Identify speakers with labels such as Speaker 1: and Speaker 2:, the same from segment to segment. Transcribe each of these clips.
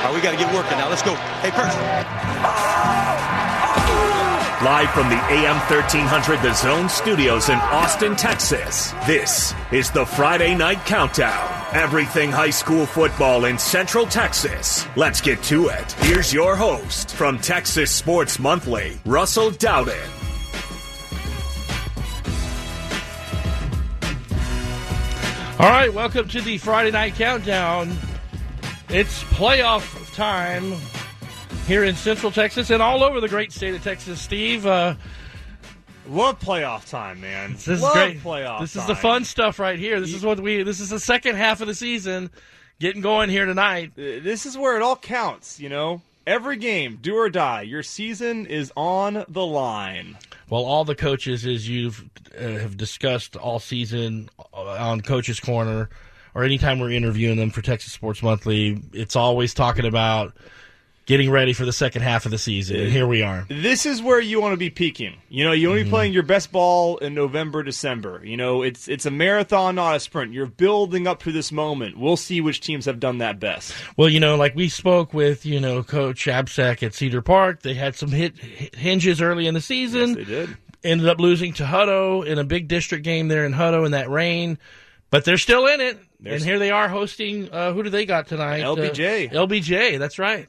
Speaker 1: right, we got to get working now. Let's go. Hey, Perch.
Speaker 2: Live from the AM 1300 The Zone studios in Austin, Texas, this is the Friday Night Countdown. Everything high school football in Central Texas. Let's get to it. Here's your host from Texas Sports Monthly, Russell Dowden.
Speaker 3: All right, welcome to the Friday Night Countdown. It's playoff time here in Central Texas and all over the great state of Texas. Steve,
Speaker 4: love playoff time, man.
Speaker 3: This is
Speaker 4: love
Speaker 3: great.
Speaker 4: Playoff
Speaker 3: This
Speaker 4: time.
Speaker 3: is the fun stuff right here. This is the second half of the season getting going here tonight.
Speaker 4: This is where it all counts, you know. Every game, do or die. Your season is on the line.
Speaker 3: Well, all the coaches, as you've have discussed all season on Coach's Corner, or anytime we're interviewing them for Texas Sports Monthly, it's always talking about getting ready for the second half of the season, and here we are.
Speaker 4: This is where you want to be peaking. You know, you want to be playing your best ball in November, December. You know, it's a marathon, not a sprint. You're building up to this moment. We'll see which teams have done that best.
Speaker 3: Well, you know, like we spoke with, Coach Absack at Cedar Park. They had some hinges early in the season.
Speaker 4: Yes, they did.
Speaker 3: Ended up losing to Hutto in a big district game there in Hutto in that rain. But they're still in it. And here they are hosting, who do they got tonight?
Speaker 4: LBJ.
Speaker 3: LBJ, that's right.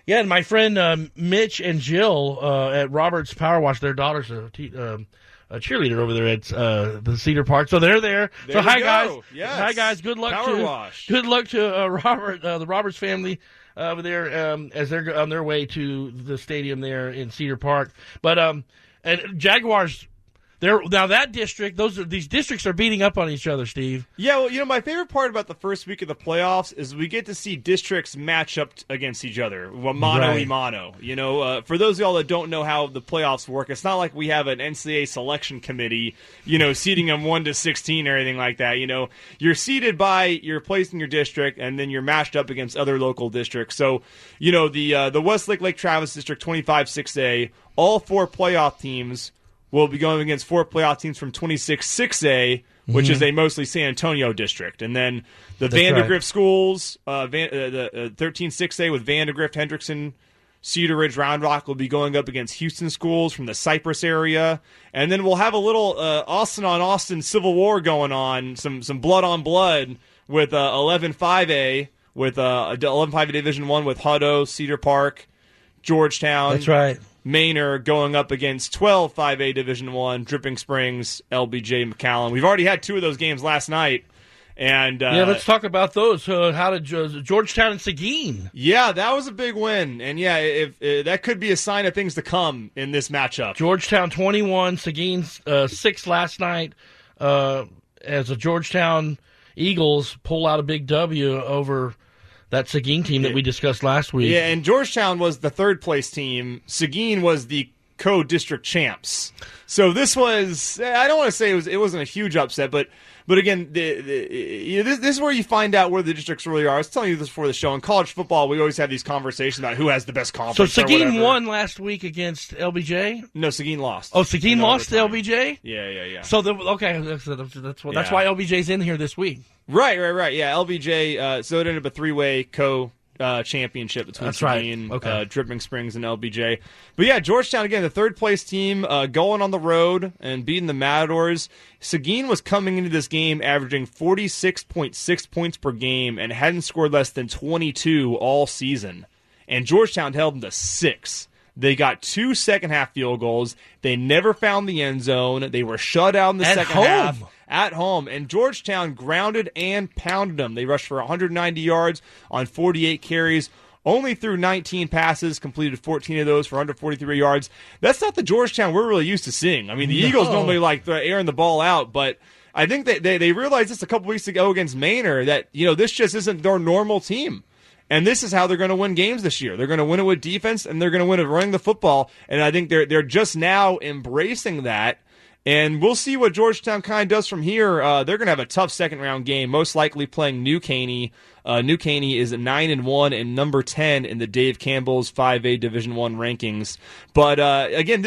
Speaker 3: Yeah, and my friend Mitch and Jill at Roberts Power Wash, their daughter's a cheerleader over there at the Cedar Park, so they're there. So hi guys,
Speaker 4: yes.
Speaker 3: Hi guys. Good luck
Speaker 4: Power Wash.
Speaker 3: Good luck to Robert, the Roberts family over there as they're on their way to the stadium there in Cedar Park. But and Jaguars. Now that district, these districts are beating up on each other, Steve.
Speaker 4: Yeah, well, you know, my favorite part about the first week of the playoffs is we get to see districts match up against each other, mano y mano. You know, for those of y'all that don't know how the playoffs work, it's not like we have an NCAA selection committee, seeding them 1 to 16 or anything like that. You know, you're seeded by your place in your district, and then you're matched up against other local districts. So, the Westlake Lake Travis District 25 6A, all 4 playoff teams will be going against 4 playoff teams from 26 6A, which is a mostly San Antonio district. And then the Vandergrift schools, the 13 6A with Vandergrift, Hendrickson, Cedar Ridge, Round Rock will be going up against Houston schools from the Cypress area. And then we'll have a little Austin on Austin civil war going on, some blood on blood with 11 5A, with 11 5A Division 1 with Hutto, Cedar Park, Georgetown.
Speaker 3: That's right.
Speaker 4: Manor going up against 12 5A Division 1, Dripping Springs, LBJ, McAllen. We've already had 2 of those games last night. And
Speaker 3: let's talk about those. How did Georgetown and Seguin?
Speaker 4: Yeah, that was a big win. And yeah, if that could be a sign of things to come in this matchup.
Speaker 3: Georgetown 21, Seguin 6 last night as the Georgetown Eagles pull out a big W over that Seguin team that we discussed last week.
Speaker 4: Yeah, and Georgetown was the third-place team. Seguin was the co-district champs. So this was, I don't want to say it wasn't a huge upset, but again, this is where you find out where the districts really are. I was telling you this before the show. In college football, we always have these conversations about who has the best conference.
Speaker 3: So Seguin won last week against LBJ?
Speaker 4: No, Seguin lost.
Speaker 3: Oh, Seguin lost to LBJ?
Speaker 4: Yeah.
Speaker 3: So, that's why LBJ's in here this week.
Speaker 4: Right. Yeah, LBJ, so it ended up a 3-way championship between Seguin, Dripping Springs, and LBJ. But yeah, Georgetown, again, the third-place team, going on the road and beating the Matadors. Seguin was coming into this game averaging 46.6 points per game and hadn't scored less than 22 all season. And Georgetown held them to 6. They got 2 second-half field goals. They never found the end zone. They were shut out in the second half. At home. And Georgetown grounded and pounded them. They rushed for 190 yards on 48 carries. Only threw 19 passes, completed 14 of those for under 43 yards. That's not the Georgetown we're really used to seeing. I mean, the Eagles normally like airing the ball out, but I think they realized this a couple weeks ago against Manor that, this just isn't their normal team. And this is how they're going to win games this year. They're going to win it with defense, and they're going to win it running the football. And I think they're just now embracing that. And we'll see what Georgetown kind of does from here. They're going to have a tough second-round game, most likely playing New Caney. New Caney is 9-1 and number 10 in the Dave Campbell's 5A Division I rankings. But again,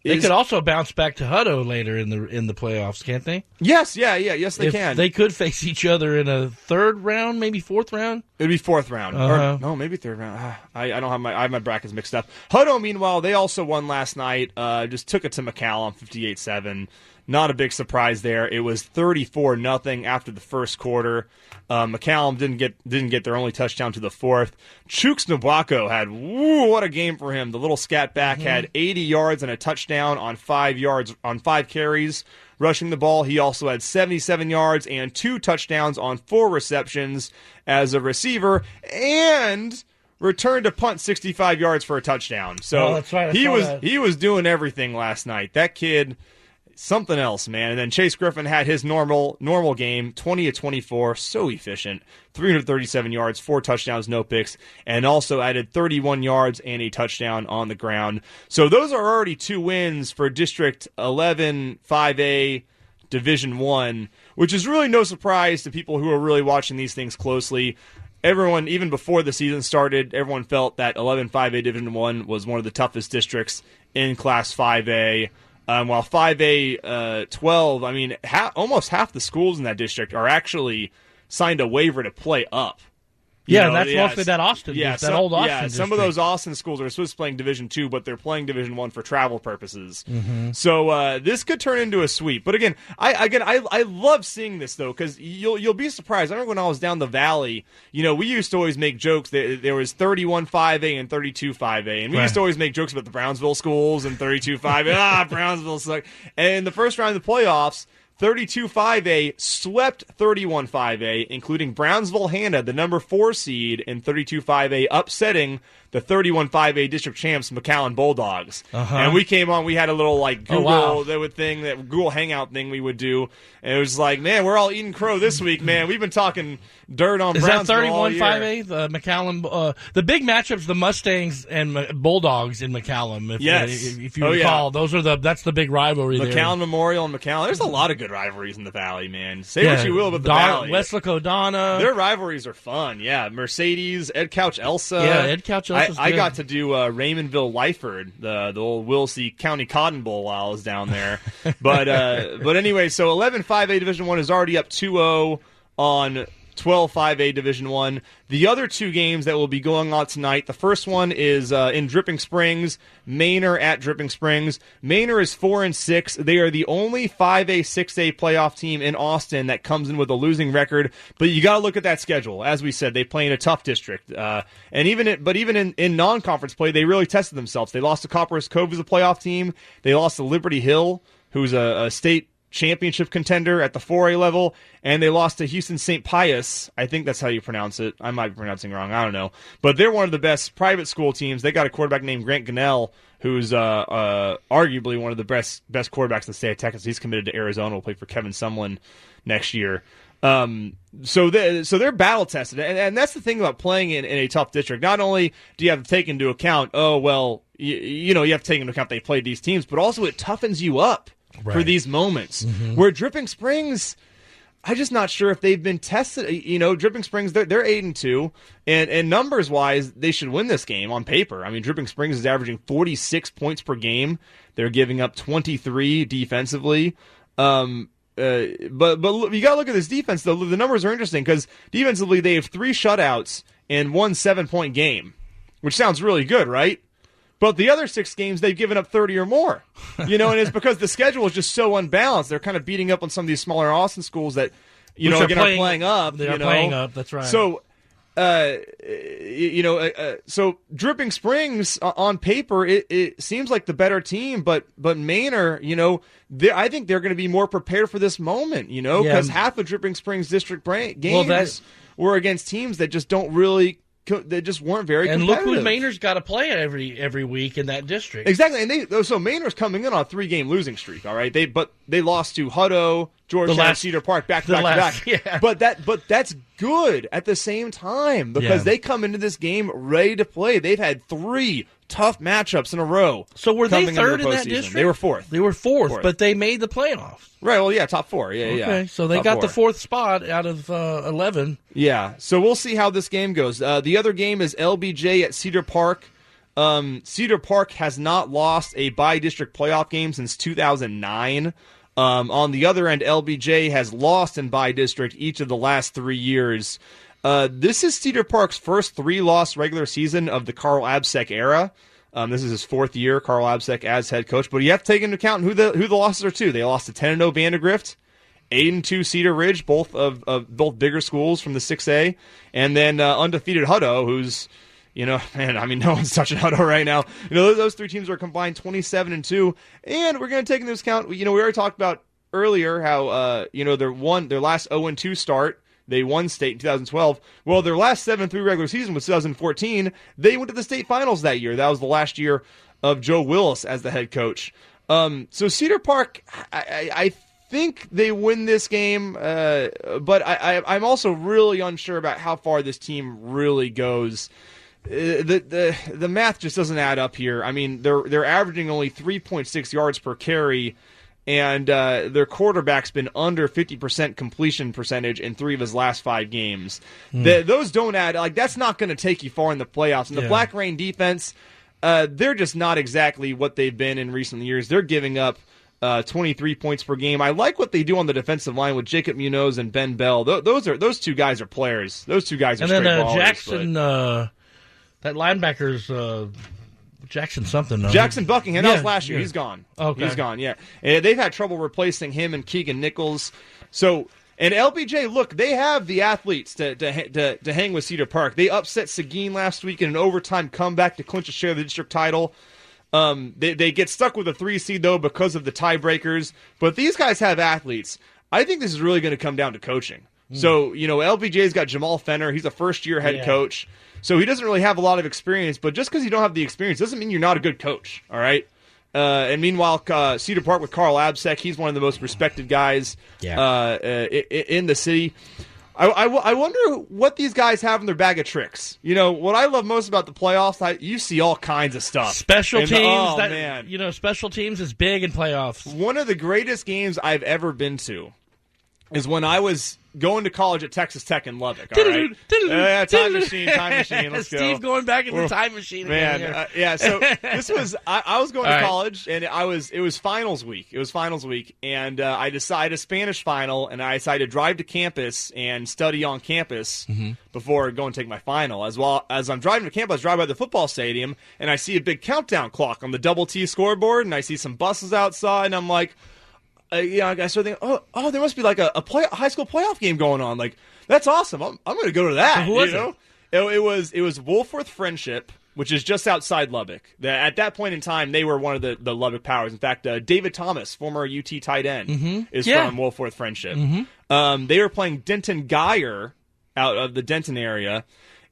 Speaker 3: They could also bounce back to Hutto later in the playoffs, can't they?
Speaker 4: Yes, yes, they can.
Speaker 3: They could face each other in a third round, maybe fourth round.
Speaker 4: It'd be fourth round, or no, maybe third round. I have my brackets mixed up. Hutto, meanwhile, they also won last night. Just took it to McCallum, 58-7. Not a big surprise there. It was 34-0 after the first quarter. McCallum didn't get their only touchdown to the fourth. Chooks Nwabuako had what a game for him. The little scat back had 80 yards and a touchdown on 5 carries rushing the ball. He also had 77 yards and 2 touchdowns on 4 receptions as a receiver, and returned to punt 65 yards for a touchdown. So
Speaker 3: that's right.
Speaker 4: He was doing everything last night. That kid, something else, man. And then Chase Griffin had his normal game, 20-24, so efficient, 337 yards, 4 touchdowns, no picks, and also added 31 yards and a touchdown on the ground. So those are already 2 wins for District 11 5A Division 1, which is really no surprise to people who are really watching these things closely. Everyone, even before the season started, everyone felt that 11 5A Division 1 was one of the toughest districts in Class 5A. While 5A 12, I mean, almost half the schools in that district are actually signed a waiver to play up.
Speaker 3: That's mostly that Austin. That old Austin.
Speaker 4: Yeah, some of those Austin schools are supposed to be playing Division 2, but they're playing Division 1 for travel purposes. So this could turn into a sweep. But again, I love seeing this though, because you'll be surprised. I remember when I was down the valley, we used to always make jokes that there was 31 5A and 32 5A, and we used to always make jokes about the Brownsville schools and 32 5A. Brownsville suck. And in the first round of the playoffs, 32 5A swept 31 5A, including Brownsville Hanna, the number 4 seed in 32 5A, upsetting the 31 5A district champs, McAllen Bulldogs. And we came on, we had a little Google Google Hangout thing we would do, and it was like, man, we're all eating crow this week, man. We've been talking dirt on Brownsville.
Speaker 3: Is that 31
Speaker 4: all5A? year.
Speaker 3: The McAllen, the big matchups, the Mustangs and Bulldogs in McAllen. If you recall, that's the big rivalry there.
Speaker 4: McAllen Memorial and McAllen. There's a lot of good rivalries in the Valley, man. Say what you will about the Valley.
Speaker 3: Westlake O'Donnell.
Speaker 4: Their rivalries are fun, yeah. Mercedes, Ed Couch Elsa.
Speaker 3: Yeah, Ed Couch Elsa.
Speaker 4: I got to do Raymondville Lyford, the old Willsey County Cotton Bowl while I was down there. But anyway, so 11 5A Division 1 is already up 2-0 on 12 5A Division 1. The other 2 games that will be going on tonight, the first one is in Dripping Springs, Manor at Dripping Springs. Manor is 4-6. They are the only 5A 6A playoff team in Austin that comes in with a losing record. But you got to look at that schedule. As we said, they play in a tough district. And even in non-conference play, they really tested themselves. They lost to Copperas Cove as a playoff team. They lost to Liberty Hill, who's a state championship contender at the 4A level, and they lost to Houston St. Pius. I think that's how you pronounce it. I might be pronouncing it wrong. I don't know. But they're one of the best private school teams. They got a quarterback named Grant Gunnell, who's arguably one of the best quarterbacks in the state of Texas. He's committed to Arizona. Will play for Kevin Sumlin next year. So they're battle tested, and that's the thing about playing in a tough district. Not only do you have to take into account, you have to take into account they played these teams, but also it toughens you up for these moments. Where Dripping Springs, I'm just not sure if they've been tested. Dripping Springs, they're 8-2, and numbers wise, they should win this game on paper. I mean, Dripping Springs is averaging 46 points per game. They're giving up 23 defensively. But you got to look at this defense, though. The numbers are interesting because defensively they have 3 shutouts and 1 7-point game, which sounds really good, right? But the other 6 games, they've given up 30 or more. And it's because the schedule is just so unbalanced. They're kind of beating up on some of these smaller Austin schools that, are playing up.
Speaker 3: They're playing up, that's right.
Speaker 4: So, so Dripping Springs, on paper, it seems like the better team, but Manor, I think they're going to be more prepared for this moment, because half of Dripping Springs district games were against teams that just don't really they just weren't very competitive.
Speaker 3: And look who Manor's got to play every week in that district.
Speaker 4: Exactly, and so Manor's coming in on a 3-game losing streak. All right, they lost to Hutto, Georgetown, Cedar Park back to back.
Speaker 3: Yeah.
Speaker 4: But that's good at the same time because they come into this game ready to play. They've had 3 tough matchups in a row.
Speaker 3: So were they third in that district?
Speaker 4: They were fourth.
Speaker 3: They were fourth, but they made the playoffs.
Speaker 4: Right, well, yeah, top 4. Yeah,
Speaker 3: okay, so they got the 4th spot out of 11.
Speaker 4: Yeah, so we'll see how this game goes. The other game is LBJ at Cedar Park. Cedar Park has not lost a by-district playoff game since 2009. On the other end, LBJ has lost in by-district each of the last 3 years. This is Cedar Park's first 3-loss regular season of the Carl Absek era. This is his 4th year, Carl Absek as head coach. But you have to take into account who the losses are to. They lost to 10-0 Vandegrift, 8-2 Cedar Ridge, both bigger schools from the 6A, and then undefeated Hutto, who's, no one's touching Hutto right now. Those 3 teams are combined 27-2, and we're going to take into account. We already talked about earlier how their last 0-2 start. They won state in 2012. Well, their last 7-3 regular season was 2014. They went to the state finals that year. That was the last year of Joe Willis as the head coach. So Cedar Park, I think they win this game, but I'm also really unsure about how far this team really goes. The math just doesn't add up here. I mean, they're averaging only 3.6 yards per carry. And their quarterback's been under 50% completion percentage in 3 of his last 5 games. Those don't add. That's not going to take you far in the playoffs. And the Black Rain defense, they're just not exactly what they've been in recent years. They're giving up 23 points per game. I like what they do on the defensive line with Jacob Munoz and Ben Bell. Those 2 guys are players. Ththose 2 guys are straight ballers. And then
Speaker 3: Jackson, that linebacker's... Jackson something. No?
Speaker 4: Jackson Buckingham. That was last year. He's gone. Okay. He's gone, yeah. And they've had trouble replacing him and Keegan Nichols. So, and LBJ, look, they have the athletes to hang with Cedar Park. They upset Seguin last week in an overtime comeback to clinch a share of the district title. They get stuck with a 3 seed, though, because of the tiebreakers. But these guys have athletes. I think this is really going to come down to coaching. So, LBJ's got Jamal Fenner. He's a first-year head coach. So he doesn't really have a lot of experience, but just because you don't have the experience doesn't mean you're not a good coach, all right? And meanwhile, Cedar Park with Carl Absek, he's one of the most respected guys in the city. I wonder what these guys have in their bag of tricks. What I love most about the playoffs, you see all kinds of stuff.
Speaker 3: Special teams, special teams is big in playoffs.
Speaker 4: One of the greatest games I've ever been to is when I was going to college at Texas Tech in Lubbock. All right, time machine. Let's go.
Speaker 3: Steve going back in the time machine.
Speaker 4: Man, So this was I was going to college, and it was finals week. And I decided a Spanish final, and I decided to drive to campus and study on campus before going to take my final. As well as I'm driving to campus, I drive by the football stadium, and I see a big countdown clock on the Double T scoreboard, and I see some buses outside, and I'm like, I started thinking, there must be like a high school playoff game going on. Like, that's awesome. I'm going to go to that.
Speaker 3: Who was it?
Speaker 4: It was Wolfworth Friendship, which is just outside Lubbock. At that point in time, they were one of the Lubbock Powers. In fact, David Thomas, former UT tight end, is from Wolfworth Friendship. They were playing Denton Geyer out of the Denton area.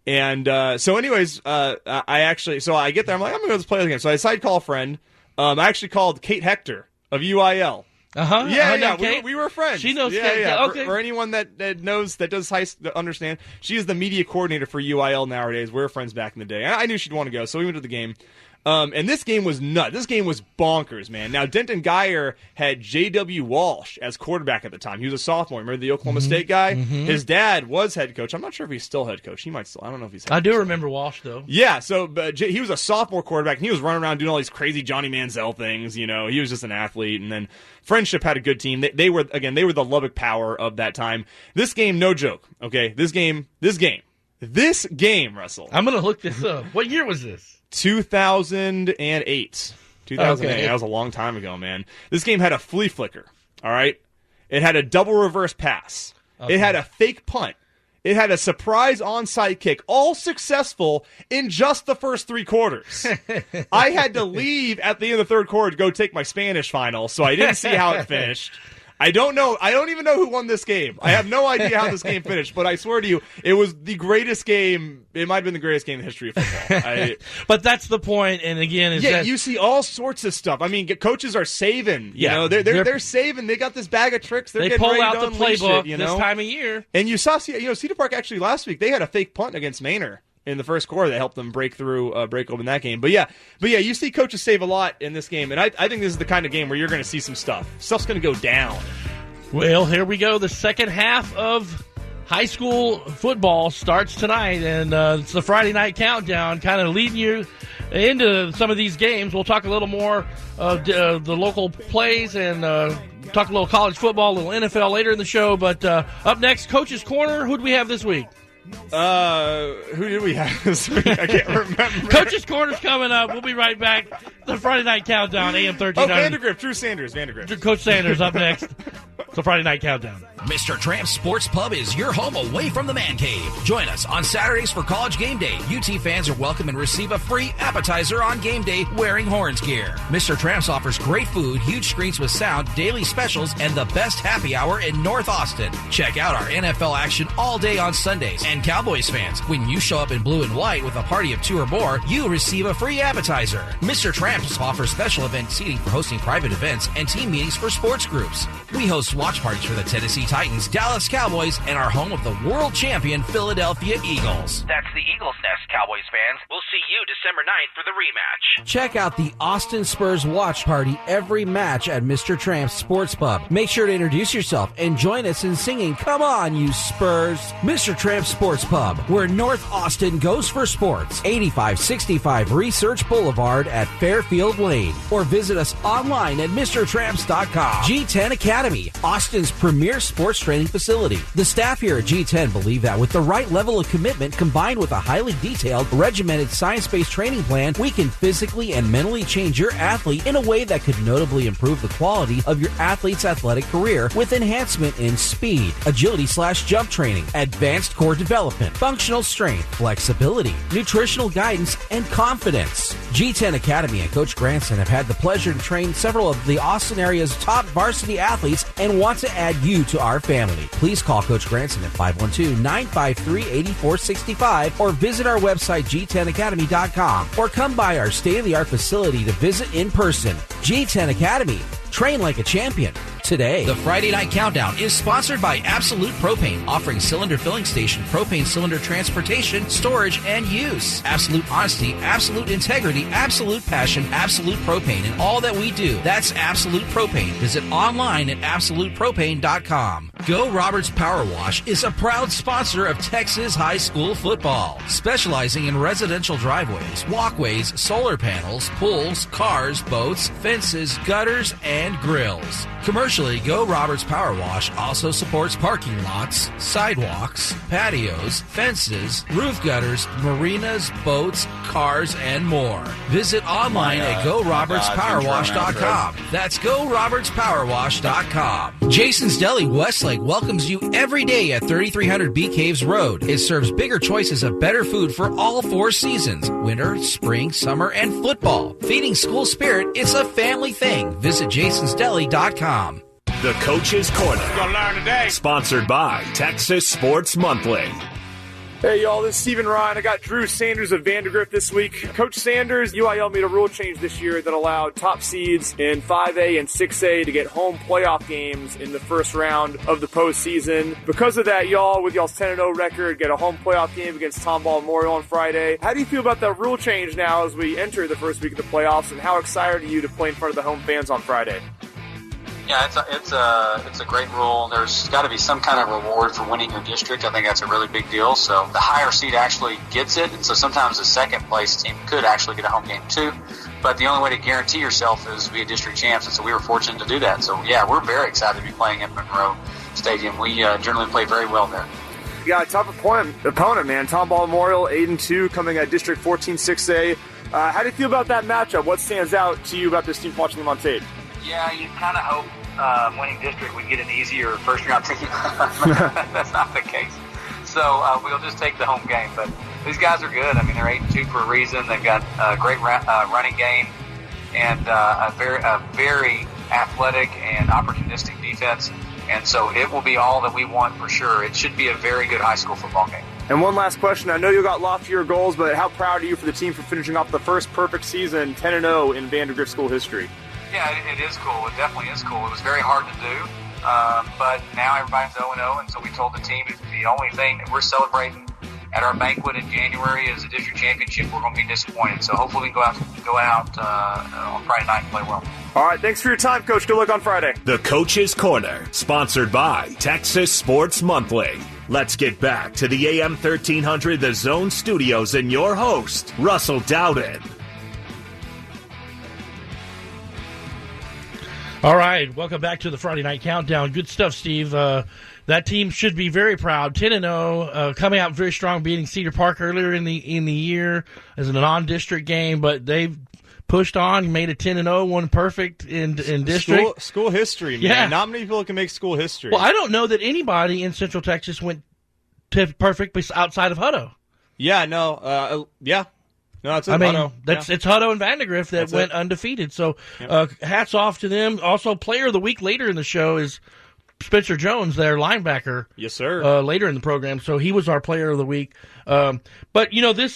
Speaker 4: And so anyways, I get there. I'm like, I'm going to go play the game. So I decided to call a friend. I actually called Kate Hector of UIL. We were friends.
Speaker 3: She knows.
Speaker 4: Okay. For anyone that knows, that does understand, she is the media coordinator for UIL nowadays. We were friends back in the day. I knew she'd want to go, so we went to the game. And this game was nuts. This game was bonkers, man. Now, Denton Geyer had J.W. Walsh as quarterback at the time. He was a sophomore. Remember the Oklahoma State guy? His dad was head coach. I'm not sure if he's still head coach. He might still. I don't know if he's head coach.
Speaker 3: I do remember Walsh, though.
Speaker 4: Yeah, so he was a sophomore quarterback, and he was running around doing all these crazy Johnny Manziel things. He was just an athlete. And then Friendship had a good team. They were the Lubbock Power of that time. This game, no joke, okay? This game, Russell.
Speaker 3: I'm going to look this up. What year was this?
Speaker 4: 2008. 2008. Okay. That was a long time ago, man. This game had a flea flicker, all right? It had a double reverse pass. Okay. It had a fake punt. It had a surprise onside kick, all successful in just the first 3 quarters. I had to leave at the end of the third quarter to go take my Spanish final, so I didn't see how it finished. I don't know. I don't even know who won this game. I have no idea how this game finished, but I swear to you, it was the greatest game. It might have been the greatest game in the history of football.
Speaker 3: But that's the point, and again,
Speaker 4: you see all sorts of stuff. I mean, coaches are saving. They're saving. They got this bag of tricks. They
Speaker 3: pull out the playbook this time of year.
Speaker 4: And you saw, Cedar Park actually last week, they had a fake punt against Manor in the first quarter that helped them break open that game. But you see coaches save a lot in this game, and I think this is the kind of game where you're going to see some stuff. Stuff's going to go down.
Speaker 3: Well, here we go. The second half of high school football starts tonight, and it's the Friday night countdown, kind of leading you into some of these games. We'll talk a little more of the local plays and talk a little college football, a little NFL later in the show. But up next, Coach's Corner. Who do we have this week?
Speaker 4: Who did we have this week? I can't remember.
Speaker 3: Coach's Corner's coming up. We'll be right back. The Friday Night Countdown, AM 1300.
Speaker 4: Oh, Vandergrift, Drew Sanders, Vandergrift.
Speaker 3: Coach Sanders up next. The Friday Night Countdown.
Speaker 5: Mr. Tramp's Sports Pub is your home away from the man cave. Join us on Saturdays for College Game Day. UT fans are welcome and receive a free appetizer on game day wearing Horns gear. Mr. Tramp's offers great food, huge screens with sound, daily specials, and the best happy hour in North Austin. Check out our NFL action all day on Sundays. And Cowboys fans, when you show up in blue and white with a party of 2 or more, you receive a free appetizer. Mr. Tramp's offers special event seating for hosting private events and team meetings for sports groups. We host watch parties for the Tennessee Titans, Dallas Cowboys, and our home of the world champion Philadelphia Eagles.
Speaker 6: That's the Eagles Nest, Cowboys fans. We'll see you December 9th for the rematch.
Speaker 7: Check out the Austin Spurs watch party every match at Mr. Tramp's Sports Pub. Make sure to introduce yourself and join us in singing "Come On, You Spurs." Mr. Tramp's Sports Pub, where North Austin goes for sports. 8565 Research Boulevard at Fairfield Lane. Or visit us online at MrTramps.com. G10 Academy, Austin's premier sports training facility. The staff here at G10 believe that with the right level of commitment combined with a highly detailed, regimented, science-based training plan, we can physically and mentally change your athlete in a way that could notably improve the quality of your athlete's athletic career with enhancement in speed, agility/jump training, advanced core development, functional strength, flexibility, nutritional guidance, and confidence. G10 Academy and Coach Granson have had the pleasure to train several of the Austin area's top varsity athletes and want to add you to our family. Please call Coach Granson at 512-953-8465 or visit our website g10academy.com or come by our state-of-the-art facility to visit in person. G10 Academy. Train like a champion today.
Speaker 5: The Friday Night Countdown is sponsored by Absolute Propane, offering cylinder filling station, propane cylinder transportation, storage, and use. Absolute honesty, absolute integrity, absolute passion, Absolute Propane in all that we do. That's Absolute Propane. Visit online at absolutepropane.com. Go Roberts Power Wash is a proud sponsor of Texas high school football, specializing in residential driveways, walkways, solar panels, pools, cars, boats, fences, gutters, and grills. Commercially, Go Roberts Power Wash also supports parking lots, sidewalks, patios, fences, roof gutters, marinas, boats, cars, and more. Visit online at GoRobertsPowerWash.com. That's GoRobertsPowerWash.com. Jason's Deli Westlake welcomes you every day at 3300 Bee Caves Road. It serves bigger choices of better food for all 4 seasons: winter, spring, summer, and football. Feeding school spirit, it's a family thing. Visit jasonsdeli.com.
Speaker 2: The Coach's Corner.
Speaker 4: We're gonna learn today.
Speaker 2: Sponsored by Texas Sports Monthly.
Speaker 8: Hey, y'all, this is Stephen Ryan. I got Drew Sanders of Vandergrift this week. Coach Sanders, UIL made a rule change this year that allowed top seeds in 5A and 6A to get home playoff games in the first round of the postseason. Because of that, y'all, with y'all's 10-0 record, get a home playoff game against Tomball Memorial on Friday. How do you feel about that rule change now as we enter the first week of the playoffs, and how excited are you to play in front of the home fans on Friday?
Speaker 9: Yeah, it's a great rule. There's got to be some kind of reward for winning your district. I think that's a really big deal. So the higher seed actually gets it, and so sometimes the second place team could actually get a home game too. But the only way to guarantee yourself is to be a district champs, and so we were fortunate to do that. So yeah, we're very excited to be playing at Monroe Stadium. We generally play very well there.
Speaker 8: You got a tough opponent, man. Tomball Memorial 8-2, coming at District 14 6A. How do you feel about that matchup? What stands out to you about this team watching them on tape?
Speaker 9: Yeah, you kind of hope winning district would get an easier first-round team. That's not the case. So we'll just take the home game. But these guys are good. I mean, they're 8-2 for a reason. They've got a great running game and a very athletic and opportunistic defense. And so it will be all that we want for sure. It should be a very good high school football game.
Speaker 8: And one last question. I know you got loftier goals, but how proud are you for the team for finishing off the first perfect season, 10-0 in Vandergrift school history?
Speaker 9: Yeah, it is cool. It definitely is cool. It was very hard to do, but now everybody's 0-0, and so we told the team if the only thing that we're celebrating at our banquet in January is a district championship, we're going to be disappointed. So hopefully we can go out on Friday night and play well.
Speaker 8: All right, thanks for your time, Coach. Good luck on Friday.
Speaker 2: The Coach's Corner, sponsored by Texas Sports Monthly. Let's get back to the AM 1300 The Zone studios and your host, Russell Dowden.
Speaker 3: All right, welcome back to the Friday Night Countdown. Good stuff, Steve. That team should be very proud. 10-0, coming out very strong, beating Cedar Park earlier in the year as a non-district game, but they've pushed on, made a 10-0, one perfect in district.
Speaker 4: School history, man. Yeah. Not many people can make school history.
Speaker 3: Well, I don't know that anybody in Central Texas went perfect outside of Hutto.
Speaker 4: Yeah, no, yeah. No, it's
Speaker 3: Hutto. It's Hutto and Vandegrift that went undefeated. So hats off to them. Also, player of the week later in the show is Spencer Jones, their linebacker.
Speaker 4: Yes, sir.
Speaker 3: Later in the program. So he was our player of the week. But, this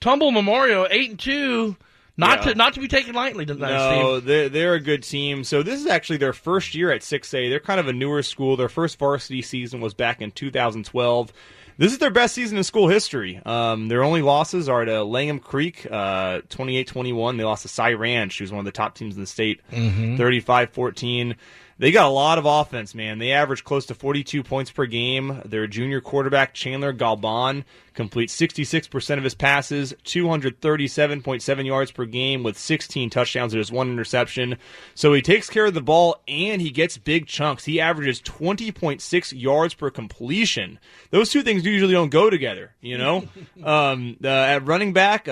Speaker 3: Tumble Memorial, 8-2, not to be taken lightly tonight,
Speaker 4: no,
Speaker 3: Steve.
Speaker 4: They're a good team. So this is actually their first year at 6A. They're kind of a newer school. Their first varsity season was back in 2012. This is their best season in school history. Their only losses are to Langham Creek, 28-21. They lost to Cy Ranch, who's one of the top teams in the state, 35-14. They got a lot of offense, man. They average close to 42 points per game. Their junior quarterback, Chandler Galban, completes 66% of his passes, 237.7 yards per game with 16 touchdowns and just one interception. So he takes care of the ball, and he gets big chunks. He averages 20.6 yards per completion. Those two things usually don't go together, At running back,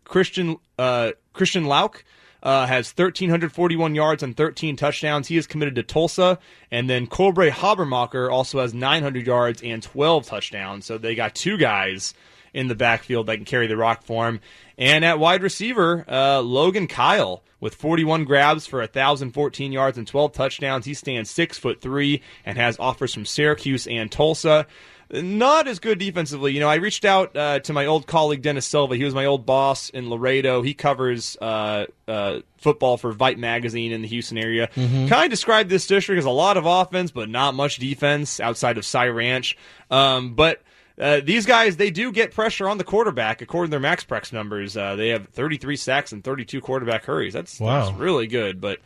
Speaker 4: Christian Lauk, has 1,341 yards and 13 touchdowns. He is committed to Tulsa. And then Colbray Habermacher also has 900 yards and 12 touchdowns. So they got two guys in the backfield that can carry the rock for him. And at wide receiver, Logan Kyle with 41 grabs for 1,014 yards and 12 touchdowns. He stands 6'3" and has offers from Syracuse and Tulsa. Not as good defensively. I reached out to my old colleague, Dennis Silva. He was my old boss in Laredo. He covers football for Vite Magazine in the Houston area. Kind of described this district as a lot of offense, but not much defense outside of Cy Ranch. But these guys, they do get pressure on the quarterback. According to their MaxPrex numbers, they have 33 sacks and 32 quarterback hurries. That's really good, but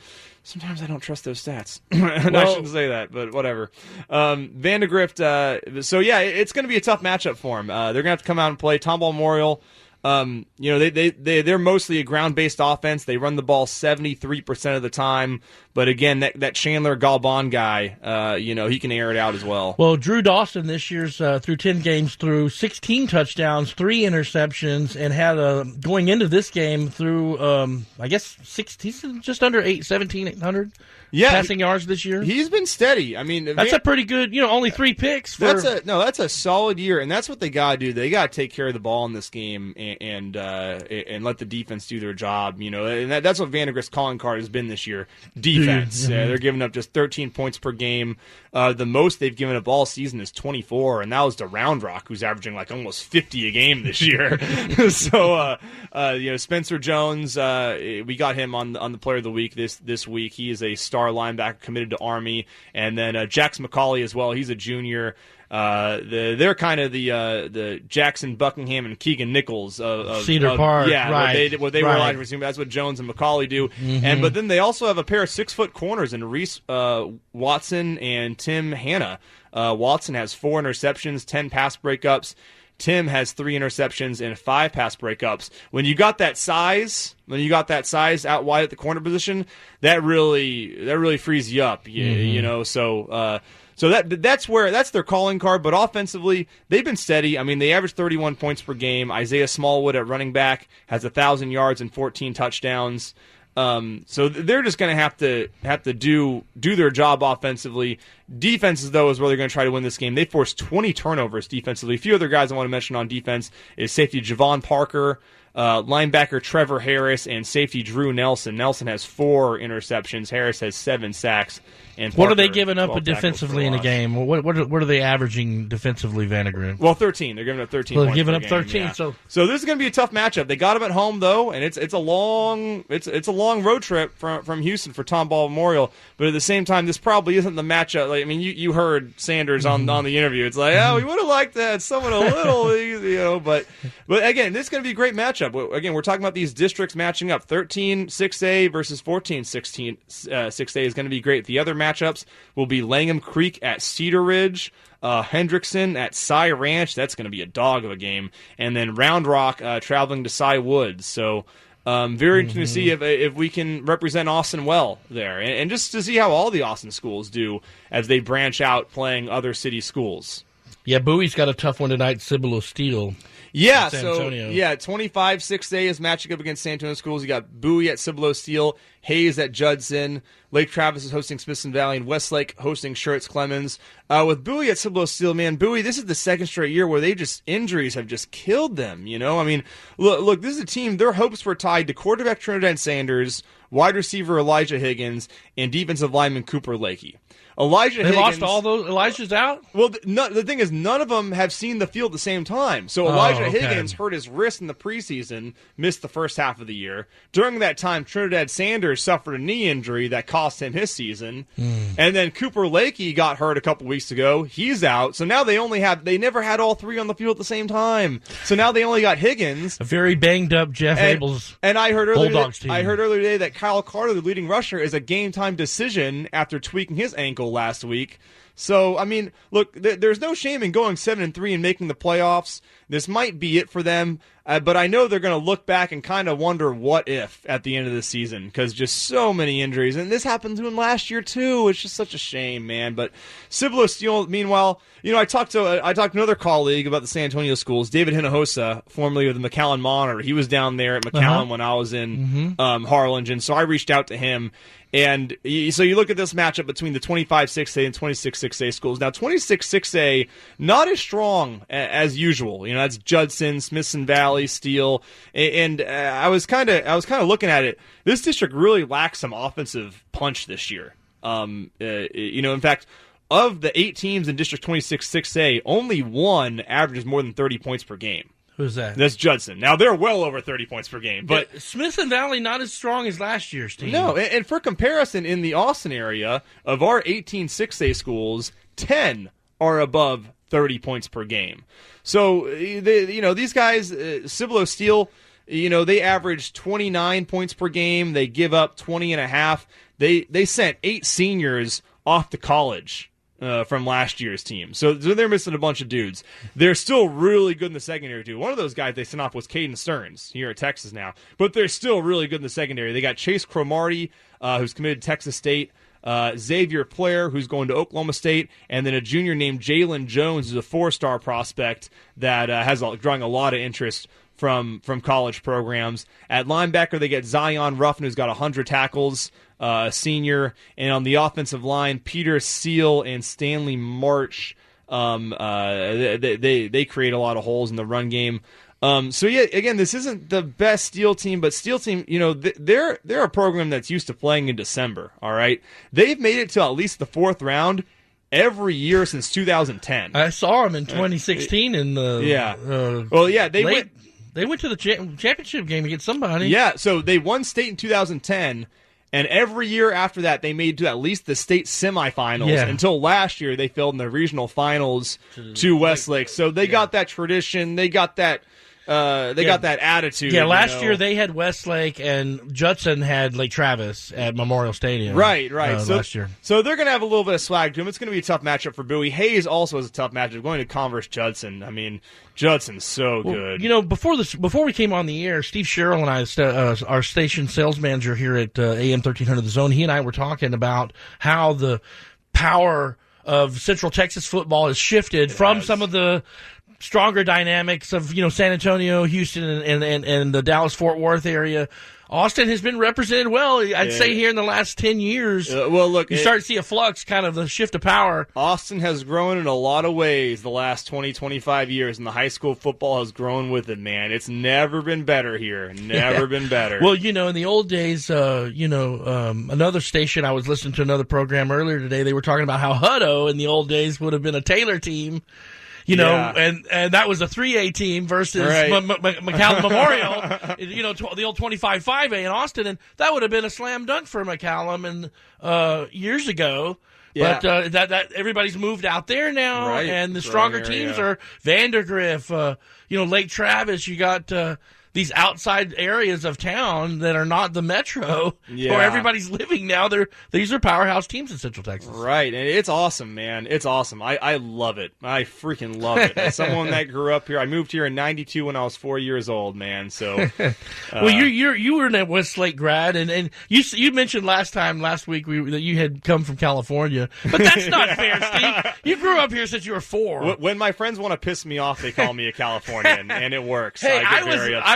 Speaker 4: sometimes I don't trust those stats. And I shouldn't say that, but whatever. Vandegrift, so yeah, it's going to be a tough matchup for them. They're going to have to come out and play. Tomball Memorial, they're mostly a ground-based offense. They run the ball 73% of the time. But again, that Chandler Galban guy, he can air it out as well.
Speaker 3: Well, Drew Dawson this year's through 10 games threw 16 touchdowns, 3 interceptions, and had going into this game through he's just under 1,700 passing yards this year.
Speaker 4: He's been steady. I mean,
Speaker 3: that's a pretty good. Only 3 picks.
Speaker 4: That's a solid year, and that's what they got to do. They got to take care of the ball in this game and let the defense do their job. And that's what Vandegrift's calling card has been this year. Defense. They're giving up just 13 points per game. The most they've given up all season is 24, and that was to Round Rock, who's averaging like almost 50 a game this year. So, Spencer Jones, we got him on the Player of the Week this week. He is a star linebacker committed to Army, and then Jax McCauley as well. He's a junior. They're kind of the Jackson Buckingham and Keegan Nichols of
Speaker 3: Cedar Park.
Speaker 4: Yeah,
Speaker 3: right.
Speaker 4: what they were like. That's what Jones and McCauley do. But then they also have a pair of 6-foot corners in Reese Watson and Tim Hanna. Watson has 4 interceptions, 10 pass breakups. Tim has 3 interceptions and 5 pass breakups. When you got that size out wide at the corner position, that really frees you up. So that's their calling card. But offensively, they've been steady. I mean, they average 31 points per game. Isaiah Smallwood at running back has 1,000 yards and 14 touchdowns. So they're just going to have to do their job offensively. Defenses, though, is where they're going to try to win this game. They forced 20 turnovers defensively. A few other guys I want to mention on defense is safety Javon Parker, linebacker Trevor Harris, and safety Drew Nelson. Nelson has 4 interceptions. Harris has 7 sacks. And Parker,
Speaker 3: what are they giving up defensively in a game? What are they averaging defensively, Vandegrift?
Speaker 4: Well, 13. They're giving up 13.
Speaker 3: They're giving up
Speaker 4: game,
Speaker 3: 13.
Speaker 4: Yeah.
Speaker 3: So
Speaker 4: this is going to be a tough matchup. They got them at home though, and it's a long road trip from Houston for Tomball Memorial. But at the same time, this probably isn't the matchup. Like, I mean, you heard Sanders on the interview. It's like, we would have liked that someone a little easy, But again, this is going to be a great matchup. matchup. Again, we're talking about these districts matching up. 13 6A versus 14 6A is going to be great. The other matchups will be Langham Creek at Cedar Ridge, Hendrickson at Cy Ranch. That's going to be a dog of a game. And then Round Rock traveling to Cy Woods. So very interesting to see if we can represent Austin well there. And just to see how all the Austin schools do as they branch out playing other city schools.
Speaker 3: Yeah, Bowie's got a tough one tonight, Cibolo Steel.
Speaker 4: Yeah, so 25 6A is matching up against San Antonio schools. You got Bowie at Cibolo Steel, Hayes at Judson, Lake Travis is hosting Smithson Valley, and Westlake hosting Schertz Clemens. With Bowie at Cibolo Steel, man, Bowie, this is the second straight year where injuries have just killed them. I mean, look, this is a team. Their hopes were tied to quarterback Trinidad Sanders, wide receiver Elijah Higgins, and defensive lineman Cooper Lakey. Higgins,
Speaker 3: lost all those. Elijah's out?
Speaker 4: Well, the thing is, none of them have seen the field at the same time. So Elijah Higgins hurt his wrist in the preseason, missed the first half of the year. During that time, Trinidad Sanders suffered a knee injury that cost him his season. And then Cooper Lakey got hurt a couple weeks ago. He's out. So now they never had all three on the field at the same time. So now they only got Higgins.
Speaker 3: A very banged up Jeff Abels.
Speaker 4: And I heard
Speaker 3: Bulldogs team.
Speaker 4: I heard earlier today that Kyle Carter, the leading rusher, is a game time decision after tweaking his ankle last week. So, I mean, look, there's no shame in going 7-3 and making the playoffs. This might be it for them, but I know they're going to look back and kind of wonder what if at the end of the season, because just so many injuries. And this happened to him last year, too. It's just such a shame, man. But Cibolo Steel, meanwhile, I talked to another colleague about the San Antonio schools, David Hinojosa, formerly of the McAllen Monitor. He was down there at McAllen when I was in Harlingen, so I reached out to him. And so you look at this matchup between the 25-6A and 26-6A schools. Now, 26-6A, not as strong as usual. That's Judson, Smithson Valley, Steele. And I was kind of looking at it. This district really lacks some offensive punch this year. In fact, of the 8 teams in District 26-6A, only one averages more than 30 points per game.
Speaker 3: Who's that?
Speaker 4: That's Judson. Now, they're well over 30 points per game. But
Speaker 3: Smithson Valley not as strong as last year's team.
Speaker 4: No, and for comparison, in the Austin area, of our 18 6A schools, 10 are above 30 points per game. So, these guys, Cibolo Steel, they average 29 points per game. They give up 20.5. They sent 8 seniors off to college from last year's team. So they're missing a bunch of dudes. They're still really good in the secondary, too. One of those guys they sent off was Caden Stearns here at Texas now. But they're still really good in the secondary. They got Chase Cromartie, who's committed to Texas State, Xavier Player, who's going to Oklahoma State, and then a junior named Jalen Jones, who's a 4-star prospect that has drawing a lot of interest from college programs. At linebacker, they get Zion Ruffin, who's got 100 tackles, senior, and on the offensive line, Peter Seal and Stanley March. They create a lot of holes in the run game. So yeah, again, this isn't the best Steel team, but Steel team, they're a program that's used to playing in December. All right, they've made it to at least the 4th round every year since 2010.
Speaker 3: I saw them in 2016 in the They went to the championship game against somebody.
Speaker 4: Yeah, so they won state in 2010, and every year after that, they made to at least the state semifinals. Until last year, they failed in the regional finals to Westlake. So they got that tradition. They got that. Got that attitude.
Speaker 3: Yeah, last year they had Westlake and Judson had Lake Travis at Memorial Stadium.
Speaker 4: Right.
Speaker 3: Last year.
Speaker 4: So they're going to have a little bit of swag to them. It's going to be a tough matchup for Bowie. Hayes also has a tough matchup going to Converse Judson. I mean, Judson's so good.
Speaker 3: Before we came on the air, Steve Sherrill and I, our station sales manager here at AM 1300 The Zone, he and I were talking about how the power of Central Texas football has shifted from some of the stronger dynamics of San Antonio, Houston, and the Dallas-Fort Worth area. Austin has been represented well, I'd say, here in the last 10 years. You start to see a flux, kind of the shift of power.
Speaker 4: Austin has grown in a lot of ways the last 20, 25 years, and the high school football has grown with it, man. It's never been better here. Never been better.
Speaker 3: Well, in the old days, another station, I was listening to another program earlier today, they were talking about how Hutto in the old days would have been a Taylor team. And that was a 3A team versus McAllen Memorial, the old 25-5A in Austin, and that would have been a slam dunk for McAllen years ago. Yeah. But that everybody's moved out there now, and the stronger teams are Vandergrift, Lake Travis. You got these outside areas of town that are not the metro where everybody's living now. These are powerhouse teams in Central Texas.
Speaker 4: Right, and it's awesome, man. It's awesome. I love it. I freaking love it. As someone that grew up here, I moved here in '92 when I was 4 years old, man. So,
Speaker 3: well, you were a Westlake grad, and you mentioned last week that you had come from California, but that's not fair, Steve. You grew up here since you were 4.
Speaker 4: When my friends want to piss me off, they call me a Californian, and it works.
Speaker 3: Hey,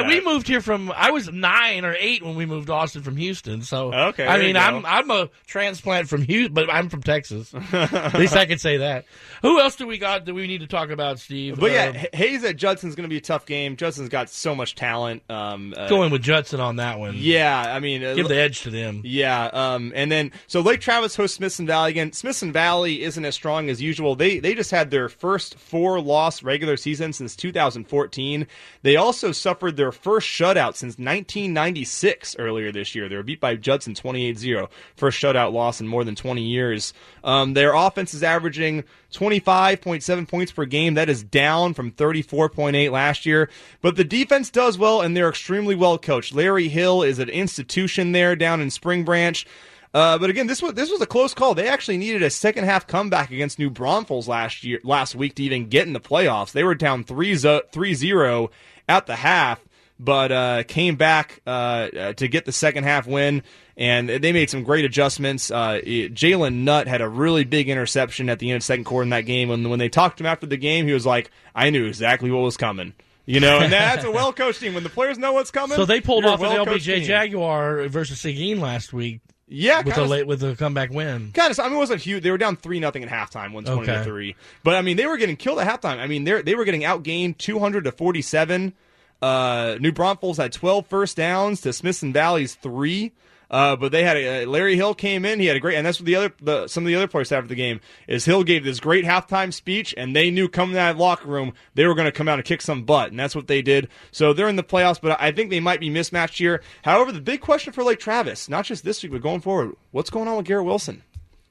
Speaker 3: we moved here I was 9 or 8 when we moved to Austin from Houston. So
Speaker 4: okay,
Speaker 3: I mean, I'm a transplant from Houston, but I'm from Texas. At least I can say that. Who else do we got that we need to talk about, Steve?
Speaker 4: But Hayes at Judson's going to be a tough game. Judson's got so much talent.
Speaker 3: Going with Judson on that one.
Speaker 4: Yeah, I mean,
Speaker 3: give the edge to them.
Speaker 4: Yeah, and then so Lake Travis hosts Smithson Valley again. Smithson Valley isn't as strong as usual. They just had their first 4-loss regular season since 2014. They also suffered their first shutout since 1996 earlier this year. They were beat by Judson 28-0. First shutout loss in more than 20 years. Their offense is averaging 25.7 points per game. That is down from 34.8 last year. But the defense does well, and they're extremely well coached. Larry Hill is an institution there down in Spring Branch. But again, this was a close call. They actually needed a second-half comeback against New Braunfels last week to even get in the playoffs. They were down 3-0 at the half, but came back to get the second-half win, and they made some great adjustments. Jalen Nutt had a really big interception at the end of the second quarter in that game, and when they talked to him after the game, he was like, I knew exactly what was coming. You know, and that's a well-coached team. When the players know what's coming,
Speaker 3: so they pulled off an LBJ Jaguar versus Seguin last week.
Speaker 4: Yeah,
Speaker 3: with a comeback win.
Speaker 4: Kind of. I mean, it wasn't huge. They were down 3-0 at halftime, 120-3. But I mean, they were getting killed at halftime. I mean, they were getting outgained 200-47. New Braunfels had 12 first downs to Smithson Valley's 3. But they had Larry Hill came in. He had a great, and that's what some of the other players after the game is. Hill gave this great halftime speech, and they knew coming out of that locker room they were going to come out and kick some butt, and that's what they did. So they're in the playoffs, but I think they might be mismatched here. However, the big question for Lake Travis, not just this week but going forward, what's going on with Garrett Wilson?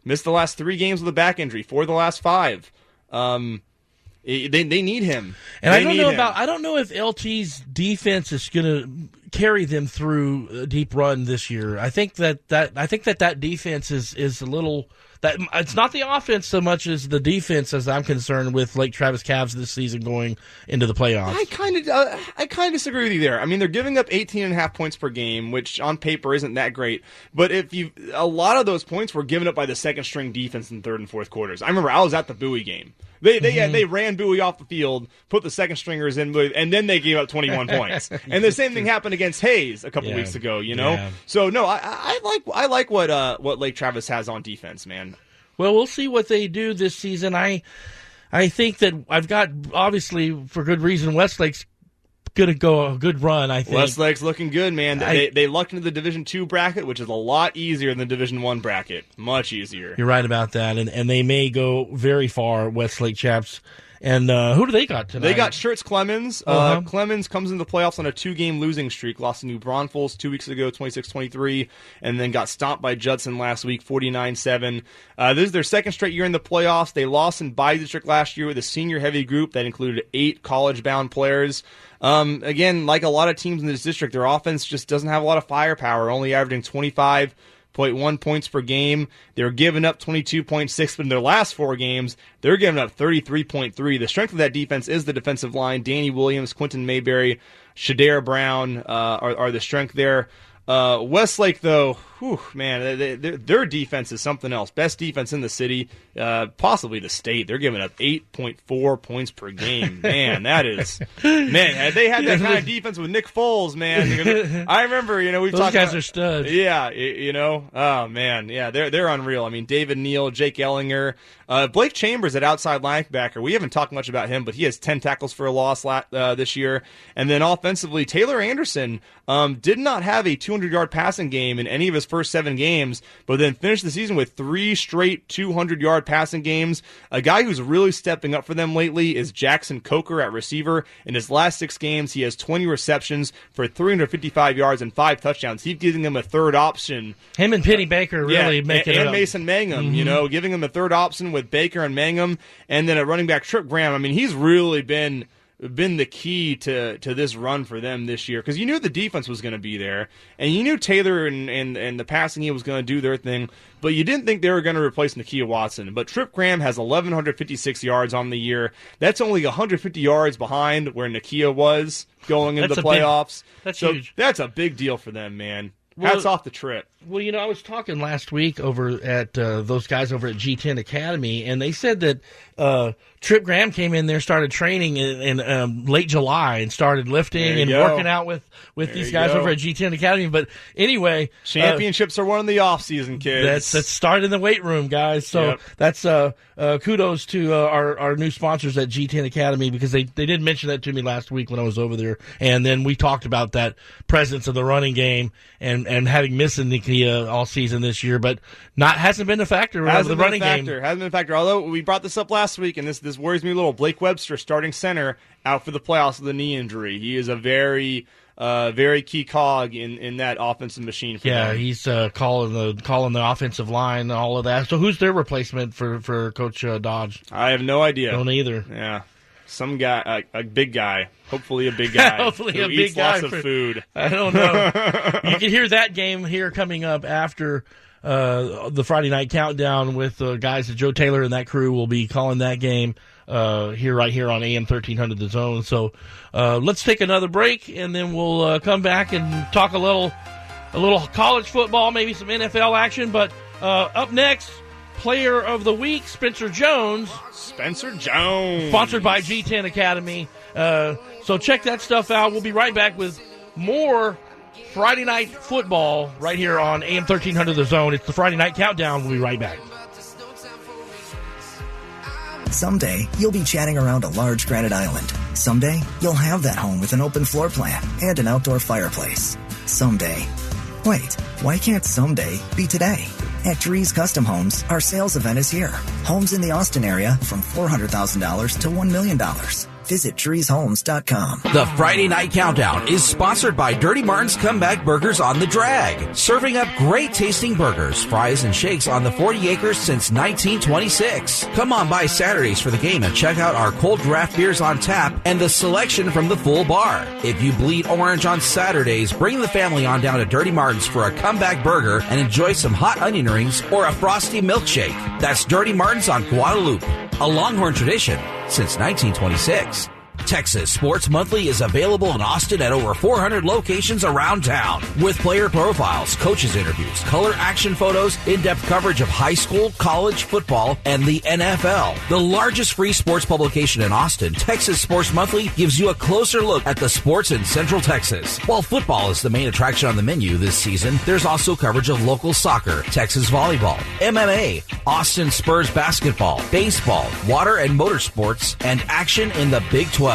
Speaker 4: Missed the last 3 games with a back injury, 4 of the last 5. They need him.
Speaker 3: And I don't know if LT's defense is going to carry them through a deep run this year. I think that defense is a little that it's not the offense so much as the defense as I'm concerned with Lake Travis Cavs this season going into the playoffs.
Speaker 4: I kind of disagree with you there. I mean, they're giving up 18.5 points per game, which on paper isn't that great. But a lot of those points were given up by the second string defense in third and fourth quarters. I remember I was at the Bowie game. They ran Bowie off the field, put the second stringers in, and then they gave up 21 points. And the same thing happened against Hayes a couple weeks ago. You know, so no, I like what Lake Travis has on defense, man.
Speaker 3: Well, we'll see what they do this season. I think that I've got, obviously for good reason, Westlake's going to go a good run, I think.
Speaker 4: Westlake's looking good, man. They lucked into the Division II bracket, which is a lot easier than the Division I bracket. Much easier.
Speaker 3: You're right about that, and they may go very far, Westlake chaps. And who do they got tonight?
Speaker 4: They got Schertz Clemens. Clemens comes into the playoffs on a 2-game losing streak. Lost to New Braunfels 2 weeks ago, 26-23, and then got stomped by Judson last week, 49-7. This is their second straight year in the playoffs. They lost in bi-district last year with a senior-heavy group that included 8 college-bound players. Again, like a lot of teams in this district, their offense just doesn't have a lot of firepower, only averaging 25.1 points per game. They're giving up 22.6, but in their last 4 games, they're giving up 33.3. The strength of that defense is the defensive line. Danny Williams, Quentin Mayberry, Shadare Brown are the strength there. Westlake, though, man, their defense is something else. Best defense in the city, possibly the state. They're giving up 8.4 points per game. Man, that is had they had that kind of defense with Nick Foles, man. I remember, we've
Speaker 3: those
Speaker 4: talked.
Speaker 3: Those guys
Speaker 4: about,
Speaker 3: are studs.
Speaker 4: Yeah, oh man, yeah, they're unreal. I mean, David Neal, Jake Ellinger, Blake Chambers at outside linebacker. We haven't talked much about him, but he has 10 tackles for a loss this year. And then offensively, Taylor Anderson did not have a 200-yard passing game in any of his first 7 games, but then finished the season with 3 straight 200-yard passing games. A guy who's really stepping up for them lately is Jackson Coker at receiver. In his last 6 games, he has 20 receptions for 355 yards and 5 touchdowns. He's giving them a third option.
Speaker 3: Him and Penny Baker really making it up.
Speaker 4: And Mason Mangum, giving them a third option with Baker and Mangum. And then at running back Trip Graham, I mean, he's really been been the key to this run for them this year, because you knew the defense was going to be there, and you knew Taylor and the passing game was going to do their thing, but you didn't think they were going to replace Nakia Watson. But Trip Graham has 1,156 yards on the year. That's only 150 yards behind where Nakia was going into the playoffs.
Speaker 3: That's huge.
Speaker 4: That's a big deal for them, man. Hats off the Trip.
Speaker 3: Well, I was talking last week over at those guys over at G10 Academy, and they said that Trip Graham came in there, started training in late July, and started lifting and working out with these guys over at G10 Academy. But anyway,
Speaker 4: championships are won in the off season, kids.
Speaker 3: That's started in the weight room, guys. So that's kudos to our new sponsors at G10 Academy, because they did mention that to me last week when I was over there, and then we talked about that presence of the running game and having missed Nakia all season this year, but hasn't been a factor of the running game.
Speaker 4: Hasn't been a factor. Although we brought this up last week, and this worries me a little. Blake Webster, starting center, out for the playoffs with a knee injury. He is a very key cog in that offensive machine. For them.
Speaker 3: He's calling the offensive line, all of that. So who's their replacement for Coach Dodge?
Speaker 4: I have no idea.
Speaker 3: Don't either.
Speaker 4: Yeah. Some guy, a big guy. Hopefully a big guy.
Speaker 3: Hopefully
Speaker 4: a big guy. Lots of food.
Speaker 3: I don't know. You can hear that game here coming up after the Friday night countdown with guys that Joe Taylor and that crew will be calling that game right here on AM 1300 The Zone. So let's take another break, and then we'll come back and talk a little college football, maybe some NFL action. But up next, Player of the Week, Spencer Jones. Sponsored by G10 Academy. So check that stuff out. We'll be right back with more Friday Night Football right here on AM 1300 The Zone. It's the Friday Night Countdown. We'll be right back.
Speaker 10: Someday, you'll be chatting around a large granite island. Someday, you'll have that home with an open floor plan and an outdoor fireplace. Someday. Wait, why can't someday be today? At Drees Custom Homes, our sales event is here. Homes in the Austin area from $400,000 to $1 million. Visit DreesHomes.com.
Speaker 5: The Friday Night Countdown is sponsored by Dirty Martin's Comeback Burgers on the Drag. Serving up great tasting burgers, fries, and shakes on the 40 acres since 1926. Come on by Saturdays for the game and check out our cold draft beers on tap and the selection from the full bar. If you bleed orange on Saturdays, bring the family on down to Dirty Martin's for a comeback burger and enjoy some hot onion rings or a frosty milkshake. That's Dirty Martin's on Guadalupe, a Longhorn tradition since 1926. Texas Sports Monthly is available in Austin at over 400 locations around town. With player profiles, coaches interviews, color action photos, in-depth coverage of high school, college, football, and the NFL. The largest free sports publication in Austin, Texas Sports Monthly gives you a closer look at the sports in Central Texas. While football is the main attraction on the menu this season, there's also coverage of local soccer, Texas volleyball, MMA, Austin Spurs basketball, baseball, water and motorsports, and action in the Big 12.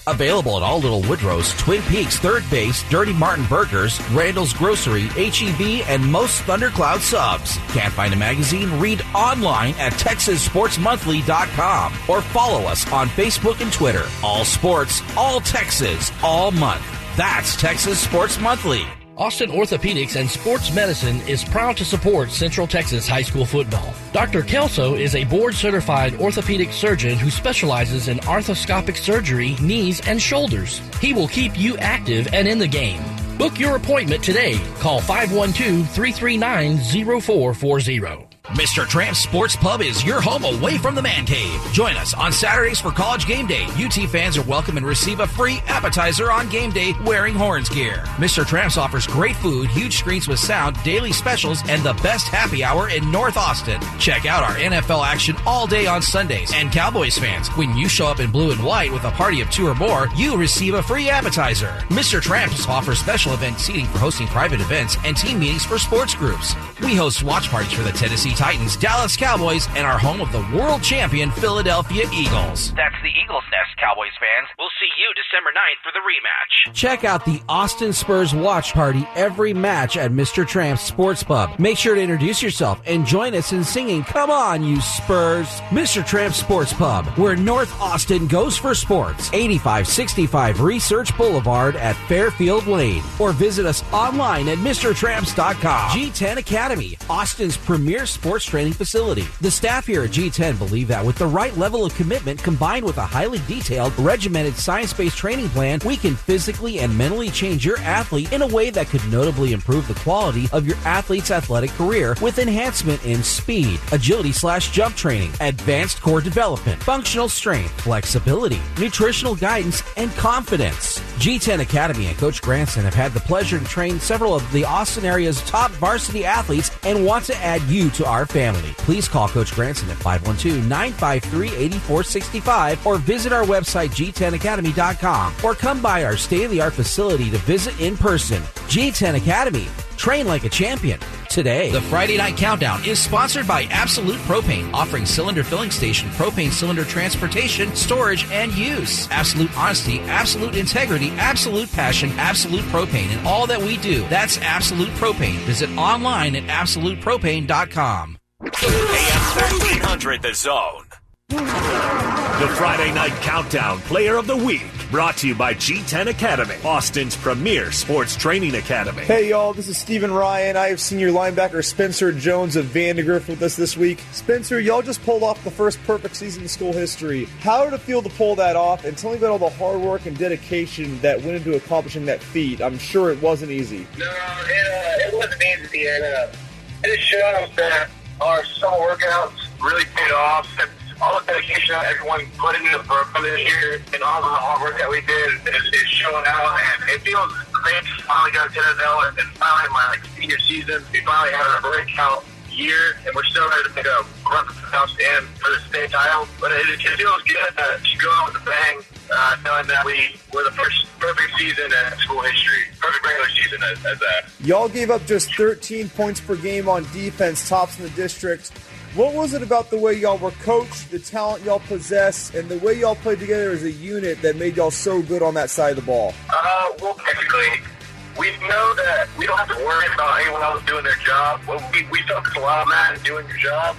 Speaker 5: Available at all Little Woodrow's, Twin Peaks, Third Base, Dirty Martin Burgers, Randall's Grocery, H-E-B, and most Thundercloud subs. Can't find a magazine? Read online at TexasSportsMonthly.com or follow us on Facebook and Twitter. All sports, all Texas, all month. That's Texas Sports Monthly.
Speaker 11: Austin Orthopedics and Sports Medicine is proud to support Central Texas high school football. Dr. Kelso is a board-certified orthopedic surgeon who specializes in arthroscopic surgery, knees, and shoulders. He will keep you active and in the game. Book your appointment today. Call 512-339-0440.
Speaker 5: Mr. Tramp's Sports Pub is your home away from the man cave. Join us on Saturdays for College Game Day. UT fans are welcome and receive a free appetizer on game day wearing Horns gear. Mr. Tramp's offers great food, huge screens with sound, daily specials, and the best happy hour in North Austin. Check out our NFL action all day on Sundays. And Cowboys fans, when you show up in blue and white with a party of 2 or more, you receive a free appetizer. Mr. Tramp's offers special event seating for hosting private events and team meetings for sports groups. We host watch parties for the Tennessee Titans, Dallas Cowboys, and are home of the world champion Philadelphia Eagles.
Speaker 6: That's the Eagles Nest, Cowboys fans. We'll see you December 9th for the rematch.
Speaker 7: Check out the Austin Spurs watch party every match at Mr. Tramp's Sports Pub. Make sure to introduce yourself and join us in singing "Come On, You Spurs." Mr. Tramp's Sports Pub, where North Austin goes for sports. 8565 Research Boulevard at Fairfield Lane. Or visit us online at MrTramps.com. G10 Academy, Austin's premier sports sports training facility. The staff here at G10 believe that with the right level of commitment combined with a highly detailed, regimented, science-based training plan, we can physically and mentally change your athlete in a way that could notably improve the quality of your athlete's athletic career with enhancement in speed, agility/jump training, advanced core development, functional strength, flexibility, nutritional guidance, and confidence. G10 Academy and Coach Granson have had the pleasure to train several of the Austin area's top varsity athletes and want to add you to our family. Please call Coach Granson at 512-953-8465 or visit our website g10academy.com or come by our state-of-the-art facility to visit in person. G10 Academy. Train like a champion today.
Speaker 5: The Friday Night Countdown is sponsored by Absolute Propane, offering cylinder filling station, propane cylinder transportation, storage, and use. Absolute honesty, absolute integrity, absolute passion, Absolute Propane in all that we do. That's Absolute Propane. Visit online at absolutepropane.com.
Speaker 2: AM 1300, The Zone. The Friday Night Countdown Player of the Week, brought to you by G10 Academy, Austin's premier sports training academy.
Speaker 8: Hey y'all, this is Steven Ryan. I have senior linebacker Spencer Jones of Vandegrift with us this week. Spencer, y'all just pulled off the first perfect season in school history. How did it feel to pull that off? And tell me about all the hard work and dedication that went into accomplishing that feat. I'm sure it wasn't easy.
Speaker 12: No, it wasn't easy, and it just shows that our summer workouts really paid off. All the dedication that everyone put into for this year and all the hard work that we did is showing out, and it feels great to finally got to NFL and finally my senior season. We finally had a breakout year, and we're still ready to pick up run for the playoffs and for the state title. But it feels good to go out with a bang, knowing that we're the first perfect season in school history, perfect regular season as that.
Speaker 8: Y'all gave up just 13 points per game on defense, tops in the district. What was it about the way y'all were coached, the talent y'all possess, and the way y'all played together as a unit that made y'all so good on that side of the ball?
Speaker 12: Well, basically, we know that we don't have to worry about anyone else doing their job. We focus a lot on that and doing your job.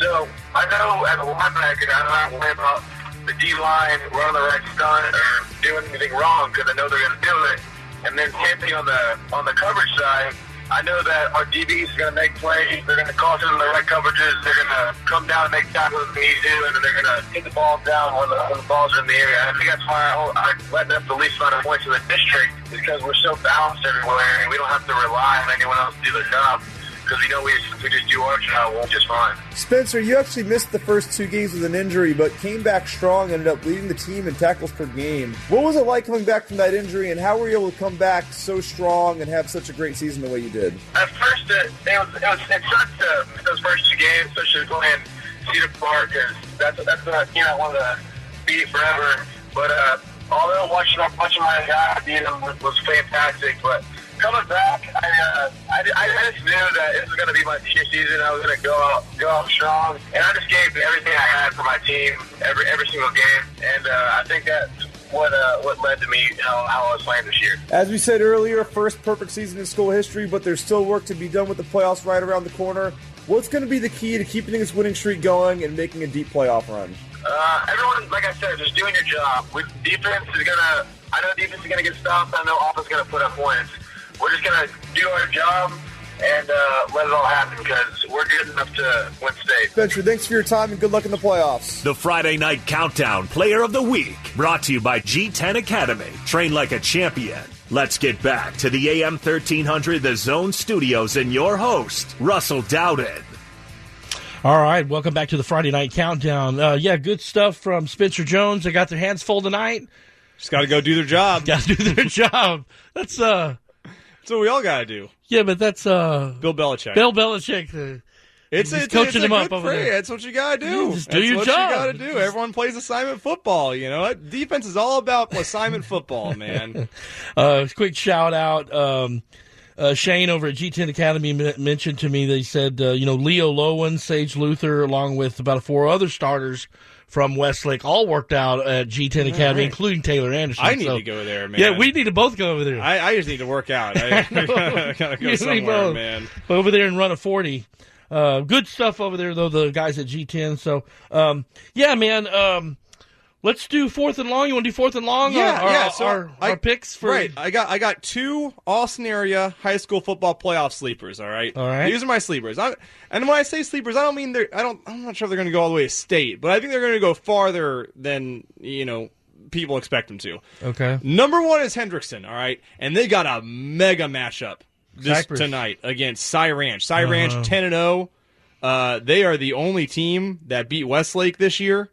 Speaker 12: So I know as a linebacker, I don't have to worry about the D-line running the right stunt or doing anything wrong because I know they're going to do it. And then same thing on the coverage side. I know that our DBs are going to make plays. They're going to call them the right coverages. They're going to come down and make tackles if they need to, and then they're going to hit the ball down when the balls are in the air. I think that's why I led them the least amount of points in the district, because we're so balanced everywhere, and we don't have to rely on anyone else to do their job. Because we know we just do our job, we'll just fine.
Speaker 8: Spencer, you actually missed the first 2 games with an injury, but came back strong, ended up leading the team in tackles per game. What was it like coming back from that injury, and how were you able to come back so strong and have such a great season the way you did?
Speaker 12: At first, it sucked those first 2 games, especially playing Cedar Park, because that's a team I wanted to beat forever. But although watching my guy beat him was fantastic, but coming back, I just knew that this was going to be my senior season. I was going to go out strong, and I just gave everything I had for my team every single game. And I think that's what led to me how I was playing this year.
Speaker 8: As we said earlier, first perfect season in school history, but there's still work to be done with the playoffs right around the corner. What's going to be the key to keeping this winning streak going and making a deep playoff run?
Speaker 12: Everyone, like I said, just doing your job. Defense is going to. I know defense is going to get stopped. I know offense is going to put up points. We're just going to do our job and let it all happen because we're good enough to win state.
Speaker 8: Spencer, thanks for your time and good luck in the playoffs.
Speaker 2: The Friday Night Countdown Player of the Week, brought to you by G10 Academy. Train like a champion. Let's get back to the AM 1300 The Zone Studios and your host, Russell Dowden.
Speaker 3: All right, welcome back to the Friday Night Countdown. Good stuff from Spencer Jones. They got their hands full tonight.
Speaker 4: Just got to go do their job.
Speaker 3: Got to do their job. That's
Speaker 4: what we all got to do.
Speaker 3: Yeah, but that's
Speaker 4: Bill Belichick.
Speaker 3: Bill Belichick.
Speaker 4: It's
Speaker 3: coaching them up over
Speaker 4: there. That's what you got to do.
Speaker 3: Just do your job.
Speaker 4: That's what you got to do. Everyone plays assignment football. You know, defense is all about assignment football, man.
Speaker 3: Quick shout out. Shane over at G10 Academy mentioned to me, they said, Leo Lowen, Sage Luther, along with about 4 other starters from Westlake, all worked out at G10 Academy, including Taylor Anderson.
Speaker 4: I need to go there, man.
Speaker 3: Yeah, we need to both go over there.
Speaker 4: I just need to work out. I gotta go somewhere, man.
Speaker 3: Over there and run a 40. Good stuff over there, though, the guys at G10. So, Let's do 4th and long. You want to do 4th and long?
Speaker 4: Yeah,
Speaker 3: our picks for
Speaker 4: I got 2 Austin area high school football playoff sleepers. All right. These are my sleepers. And when I say sleepers, I don't mean I'm not sure they're going to go all the way to state, but I think they're going to go farther than people expect them to.
Speaker 3: Okay.
Speaker 4: Number 1 is Hendrickson. All right, and they got a mega matchup tonight against Cy Ranch. Cy Ranch 10-0. They are the only team that beat Westlake this year.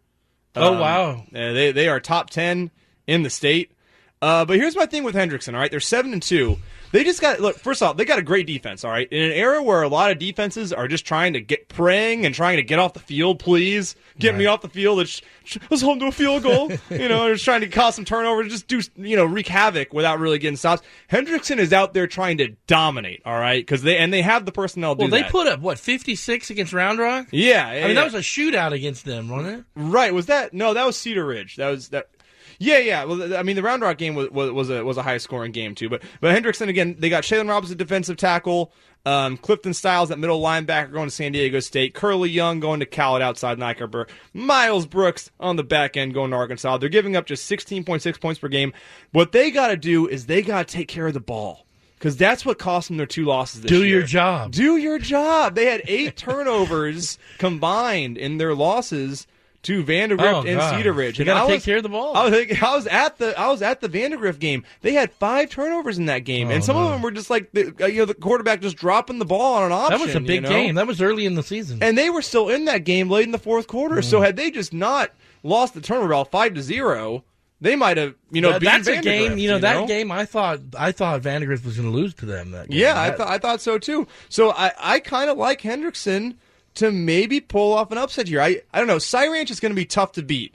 Speaker 3: Wow!
Speaker 4: They are top 10 in the state. But here's my thing with Hendrickson. All right, they're 7-2. They just first off, they got a great defense. All right, in an era where a lot of defenses are just trying to get off the field. Please get me off the field. Let's hold to a field goal. Just trying to cause some turnovers, just do wreak havoc without really getting stops. Hendrickson is out there trying to dominate. All right, because they have the personnel to do that.
Speaker 3: Well, they put up 56 against Round Rock.
Speaker 4: Yeah,
Speaker 3: I mean that was a shootout against them, wasn't it?
Speaker 4: Right? Was that? No, that was Cedar Ridge. That was that. Yeah. Well, I mean, the Round Rock game was a high scoring game too. But Hendrickson again, they got Shaylin Robinson defensive tackle, Clifton Stiles at middle linebacker going to San Diego State, Curly Young going to Cal at outside linebacker, Miles Brooks on the back end going to Arkansas. They're giving up just 16.6 points per game. What they got to do is they got to take care of the ball. Because that's what cost them their 2 losses this year.
Speaker 3: Do your job.
Speaker 4: Do your job. They had 8 turnovers combined in their losses to Vandergrift and Cedar Ridge.
Speaker 3: You got to take care of the ball.
Speaker 4: I was at the Vandergrift game. They had 5 turnovers in that game, and some of them were just like the quarterback just dropping the ball on an option.
Speaker 3: That was a big game. That was early in the season,
Speaker 4: and they were still in that game late in the 4th quarter. So had they just not lost the turnover ball 5-0, they might have beaten
Speaker 3: that's
Speaker 4: Vandergrift.
Speaker 3: A game. That game, I thought Vandergrift was going to lose to them. That game.
Speaker 4: Yeah, I thought so too. So I kind of like Hendrickson to maybe pull off an upset here. I don't know. Cy Ranch is going to be tough to beat.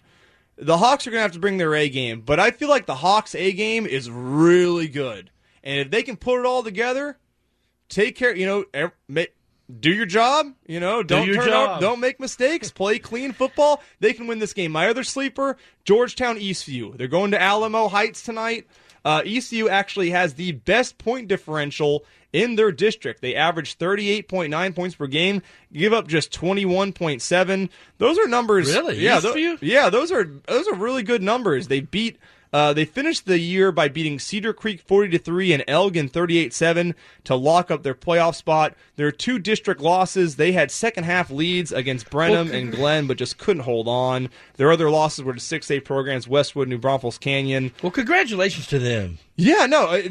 Speaker 4: The Hawks are going to have to bring their A game, but I feel like the Hawks A game is really good. And if they can put it all together, take care, do your job, don't make mistakes, play clean football, they can win this game. My other sleeper, Georgetown Eastview. They're going to Alamo Heights tonight. Eastview actually has the best point differential in their district. They average 38.9 points per game, give up just 21.7. Those are numbers.
Speaker 3: Really?
Speaker 4: Yeah,
Speaker 3: Eastview?
Speaker 4: Those are really good numbers. They finished the year by beating Cedar Creek 40-3 and Elgin 38-7 to lock up their playoff spot. Their 2 district losses, they had second half leads against Brenham and Glenn, but just couldn't hold on. Their other losses were to 6A programs, Westwood, New Braunfels Canyon.
Speaker 3: Well, congratulations to them.
Speaker 4: Yeah, no,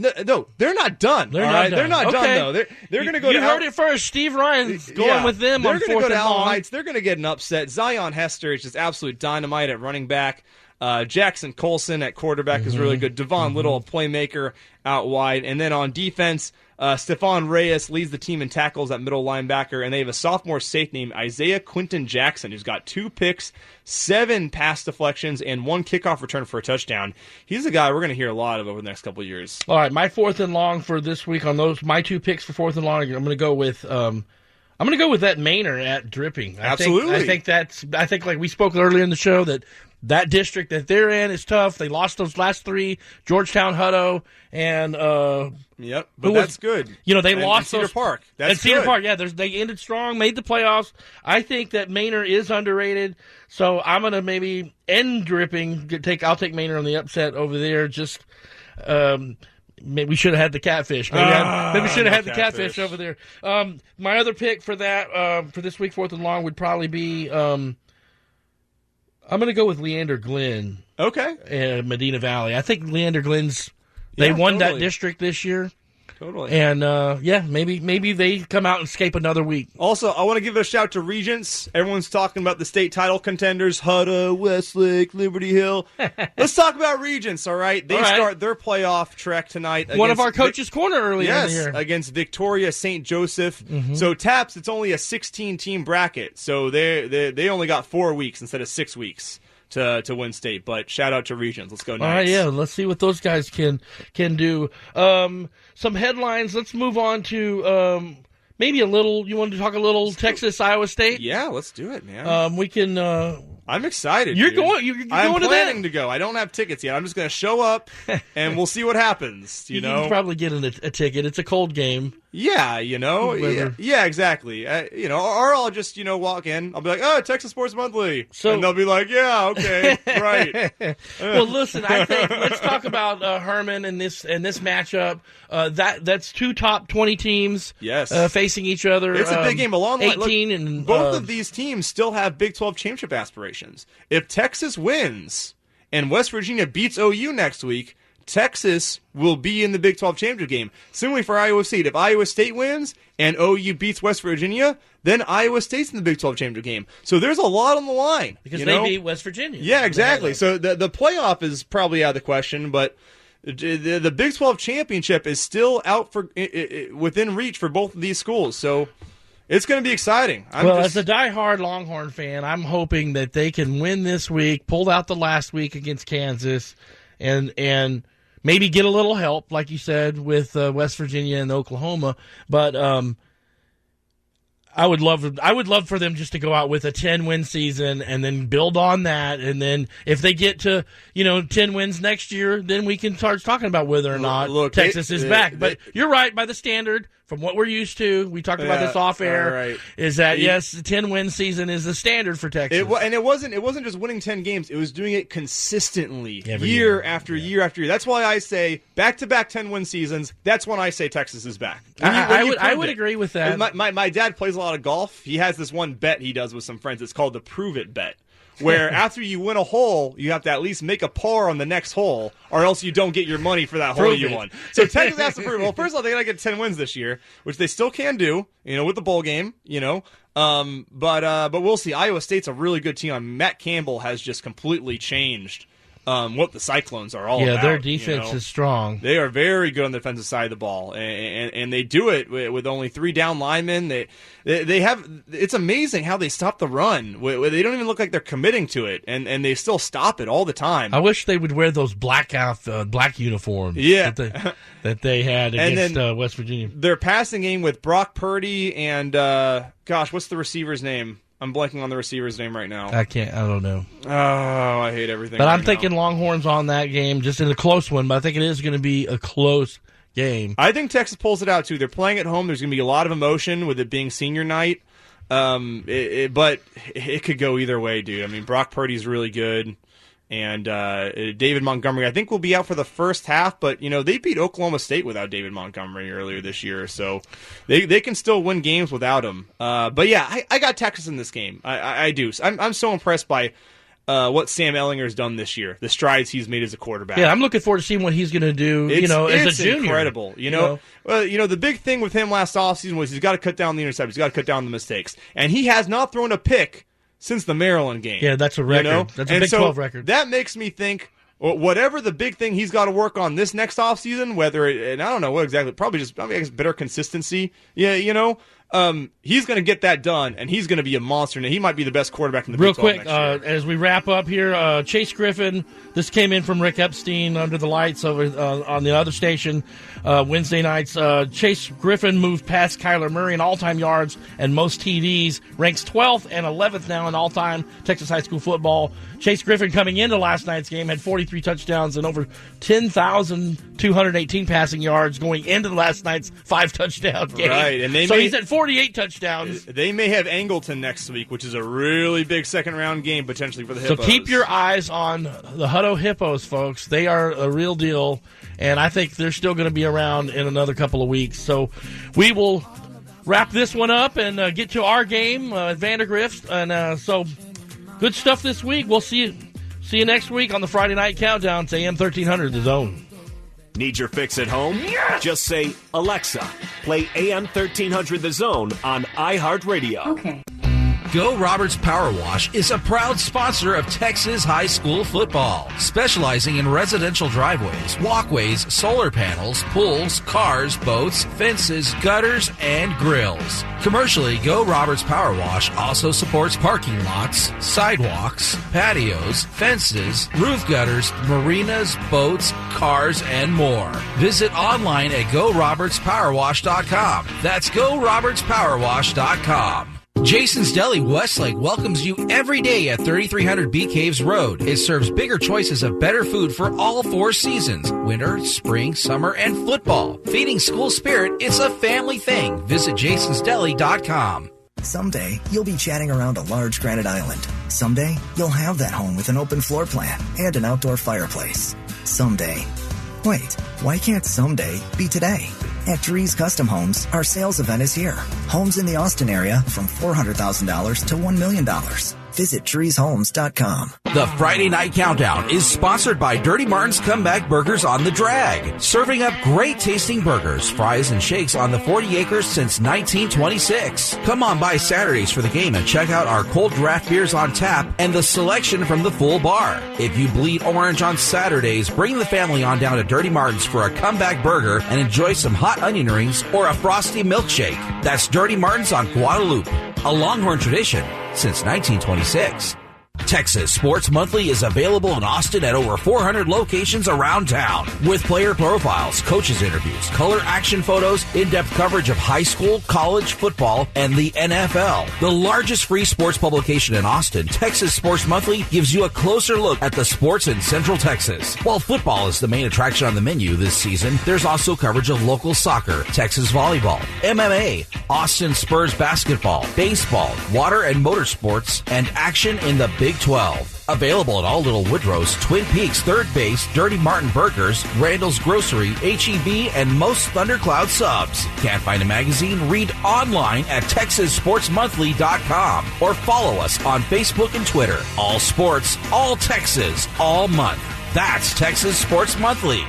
Speaker 4: they're not done. They're not done, though. They're going to go.
Speaker 3: You heard it first. Steve Ryan's going with them on 4th and long. They're going to go to Alamo Heights.
Speaker 4: They're going to get an upset. Zion Hester is just absolute dynamite at running back. Jackson Colson at quarterback is really good. Devon Little, a playmaker out wide. And then on defense, Stephon Reyes leads the team in tackles at middle linebacker. And they have a sophomore safety named Isaiah Quinton Jackson, who's got 2 picks, 7 pass deflections, and 1 kickoff return for a touchdown. He's a guy we're going to hear a lot of over the next couple of years.
Speaker 3: All right, my 4th and long for this week on those, my 2 picks for 4th and long, I'm going to go with that Manor at Dripping.
Speaker 4: Absolutely.
Speaker 3: I think like we spoke earlier in the show that district that they're in is tough. They lost those last 3, Georgetown, Hutto, and
Speaker 4: yep, but that's good.
Speaker 3: They lost
Speaker 4: Cedar
Speaker 3: those,
Speaker 4: Park.
Speaker 3: That's and Cedar Park. Yeah, they ended strong, made the playoffs. I think that Manor is underrated, so I'm gonna maybe end Dripping. I'll take Manor on the upset over there. Just maybe we should have had the catfish. Maybe we should have had the catfish over there. My other pick for that for this week, 4th and long, would probably be. I'm going to go with Leander Glenn.
Speaker 4: Okay.
Speaker 3: And Medina Valley. I think Leander Glenn's. They won that district this year.
Speaker 4: Totally.
Speaker 3: And, maybe they come out and escape another week.
Speaker 4: Also, I want to give a shout to Regents. Everyone's talking about the state title contenders, Hutto, Westlake, Liberty Hill. Let's talk about Regents, all right? They start their playoff trek tonight.
Speaker 3: One of our coaches' corner earlier in the year.
Speaker 4: Against Victoria St. Joseph. Mm-hmm. So, TAPS, it's only a 16-team bracket. So, they only got 4 weeks instead of 6 weeks to win state. But shout out to Regents. Let's go Knights.
Speaker 3: All right, yeah. Let's see what those guys can do. Some headlines. Let's move on to maybe a little. You want to talk a little Texas Iowa State?
Speaker 4: Yeah, let's do it, man.
Speaker 3: We can.
Speaker 4: I'm excited.
Speaker 3: You're
Speaker 4: dude.
Speaker 3: going to that?
Speaker 4: I'm planning to go. I don't have tickets yet. I'm just going to show up, and we'll see what happens. You know,
Speaker 3: can probably get a ticket. It's a cold game.
Speaker 4: Yeah, yeah, exactly. Or I'll just walk in. I'll be like, "Oh, Texas Sports Monthly," and they'll be like, "Yeah, okay, right."
Speaker 3: Well, listen, I think let's talk about Herman and this matchup. That's two top 20 teams.
Speaker 4: Yes.
Speaker 3: Facing each other.
Speaker 4: It's a big game. Along
Speaker 3: 18 and
Speaker 4: both of these teams still have Big 12 championship aspirations. If Texas wins and West Virginia beats OU next week, Texas will be in the Big 12 championship game. Similarly for Iowa State, if Iowa State wins and OU beats West Virginia, then Iowa State's in the Big 12 championship game. So there's a lot on the line.
Speaker 3: Because they beat West Virginia.
Speaker 4: Yeah, exactly. So the playoff is probably out of the question, but the Big 12 championship is still out for within reach for both of these schools. So it's going to be exciting.
Speaker 3: As a diehard Longhorn fan, I'm hoping that they can win this week, pulled out the last week against Kansas, and maybe get a little help, like you said, with West Virginia and Oklahoma. But I would love for them just to go out with a 10-win season and then build on that. And then if they get to 10 wins next year, then we can start talking about whether or not Texas is back. But you're right, by the standard. From what we're used to, we talked about this off air,
Speaker 4: right.
Speaker 3: Is that, yes, the 10-win season is the standard for Texas.
Speaker 4: It wasn't just winning 10 games. It was doing it consistently, year after year after year. That's why I say back-to-back 10-win seasons, that's when I say Texas is back.
Speaker 3: I would agree with that.
Speaker 4: My dad plays a lot of golf. He has this one bet he does with some friends. It's called the Prove It bet. Where after you win a hole, you have to at least make a par on the next hole, or else you don't get your money for that hole you won. So Texas has to prove. Well, first of all, they got to get 10 wins this year, which they still can do, with the bowl game, But we'll see. Iowa State's a really good team. Matt Campbell has just completely changed what the Cyclones are all about.
Speaker 3: Yeah, their defense is strong.
Speaker 4: They are very good on the defensive side of the ball, and they do it with only 3 down linemen. They have. It's amazing how they stop the run. They don't even look like they're committing to it, and they still stop it all the time.
Speaker 3: I wish they would wear those black uniforms.
Speaker 4: Yeah.
Speaker 3: that they had against West Virginia.
Speaker 4: Their passing game with Brock Purdy and what's the receiver's name? I'm blanking on the receiver's name right now.
Speaker 3: I don't know.
Speaker 4: Oh, I hate everything.
Speaker 3: But I'm thinking Longhorns on that game, just in a close one, but I think it is going to be a close game.
Speaker 4: I think Texas pulls it out, too. They're playing at home. There's going to be a lot of emotion with it being senior night. But it could go either way, dude. I mean, Brock Purdy's really good. And David Montgomery, I think, will be out for the first half, but they beat Oklahoma State without David Montgomery earlier this year, so they can still win games without him. But yeah, I got Texas in this game. I do. I'm so impressed by what Sam Ehlinger's done this year, the strides he's made as a quarterback.
Speaker 3: Yeah, I'm looking forward to seeing what he's going to do. As a junior,
Speaker 4: incredible. The big thing with him last offseason was he's got to cut down the interceptions, he's got to cut down the mistakes, and he has not thrown a pick since the Maryland game.
Speaker 3: Yeah, that's a record. That's a Big 12 record.
Speaker 4: That makes me think whatever the big thing he's got to work on this next offseason, and I don't know what exactly, probably better consistency. Yeah, he's going to get that done, and he's going to be a monster, and he might be the best quarterback in the Big 12 next year.
Speaker 3: Real quick, as we wrap up here, Chase Griffin, this came in from Rick Epstein under the lights over on the other station Wednesday nights. Chase Griffin moved past Kyler Murray in all-time yards and most TDs, ranks 12th and 11th now in all-time Texas high school football. Chase Griffin coming into last night's game had 43 touchdowns and over 10,218 passing yards going into last night's 5-touchdown game.
Speaker 4: Right, and
Speaker 3: he's at 48 touchdowns.
Speaker 4: They may have Angleton next week, which is a really big second-round game potentially for the Hippos.
Speaker 3: So keep your eyes on the Hutto Hippos, folks. They are a real deal, and I think they're still going to be around in another couple of weeks. So we will wrap this one up and get to our game at Vandergrift. And so good stuff this week. We'll see you next week on the Friday Night Countdown. It's AM 1300, The Zone.
Speaker 2: Need your fix at home? Yes! Just say, Alexa, play AM 1300 The Zone on iHeartRadio.
Speaker 13: Okay.
Speaker 5: Go Roberts Power Wash is a proud sponsor of Texas high school football, specializing in residential driveways, walkways, solar panels, pools, cars, boats, fences, gutters, and grills. Commercially, Go Roberts Power Wash also supports parking lots, sidewalks, patios, fences, roof gutters, marinas, boats, cars, and more. Visit online at GoRobertsPowerWash.com. That's GoRobertsPowerWash.com. Jason's Deli Westlake welcomes you every day at 3300 Bee Caves Road. It serves bigger choices of better food for all 4 seasons: winter, spring, summer, and football. Feeding school spirit, it's a family thing. Visit jasonsdeli.com.
Speaker 10: Someday, you'll be chatting around a large granite island. Someday, you'll have that home with an open floor plan and an outdoor fireplace. Someday. Wait, why can't someday be today? At Drees Custom Homes, our sales event is here. Homes in the Austin area from $400,000 to $1 million. Visit DreesHomes.com.
Speaker 7: The Friday Night Countdown is sponsored by Dirty Martin's Comeback Burgers on the Drag. Serving up great tasting burgers, fries, and shakes on the 40 acres since 1926. Come on by Saturdays for the game and check out our cold draft beers on tap and the selection from the full bar. If you bleed orange on Saturdays, bring the family on down to Dirty Martin's for a comeback burger and enjoy some hot onion rings or a frosty milkshake. That's Dirty Martin's on Guadalupe, a Longhorn tradition since 1926. Texas Sports Monthly is available in Austin at over 400 locations around town. With player profiles, coaches interviews, color action photos, in-depth coverage of high school, college, football, and the NFL. The largest free sports publication in Austin, Texas Sports Monthly gives you a closer look at the sports in Central Texas. While football is the main attraction on the menu this season, there's also coverage of local soccer, Texas volleyball, MMA, Austin Spurs basketball, baseball, water and motorsports, and action in the Big 12. Available at all Little Woodrow's, Twin Peaks, Third Base, Dirty Martin Burgers, Randall's Grocery, H-E-B, and most Thundercloud subs. Can't find a magazine? Read online at TexasSportsMonthly.com or follow us on Facebook and Twitter. All sports, all Texas, all month. That's Texas Sports Monthly.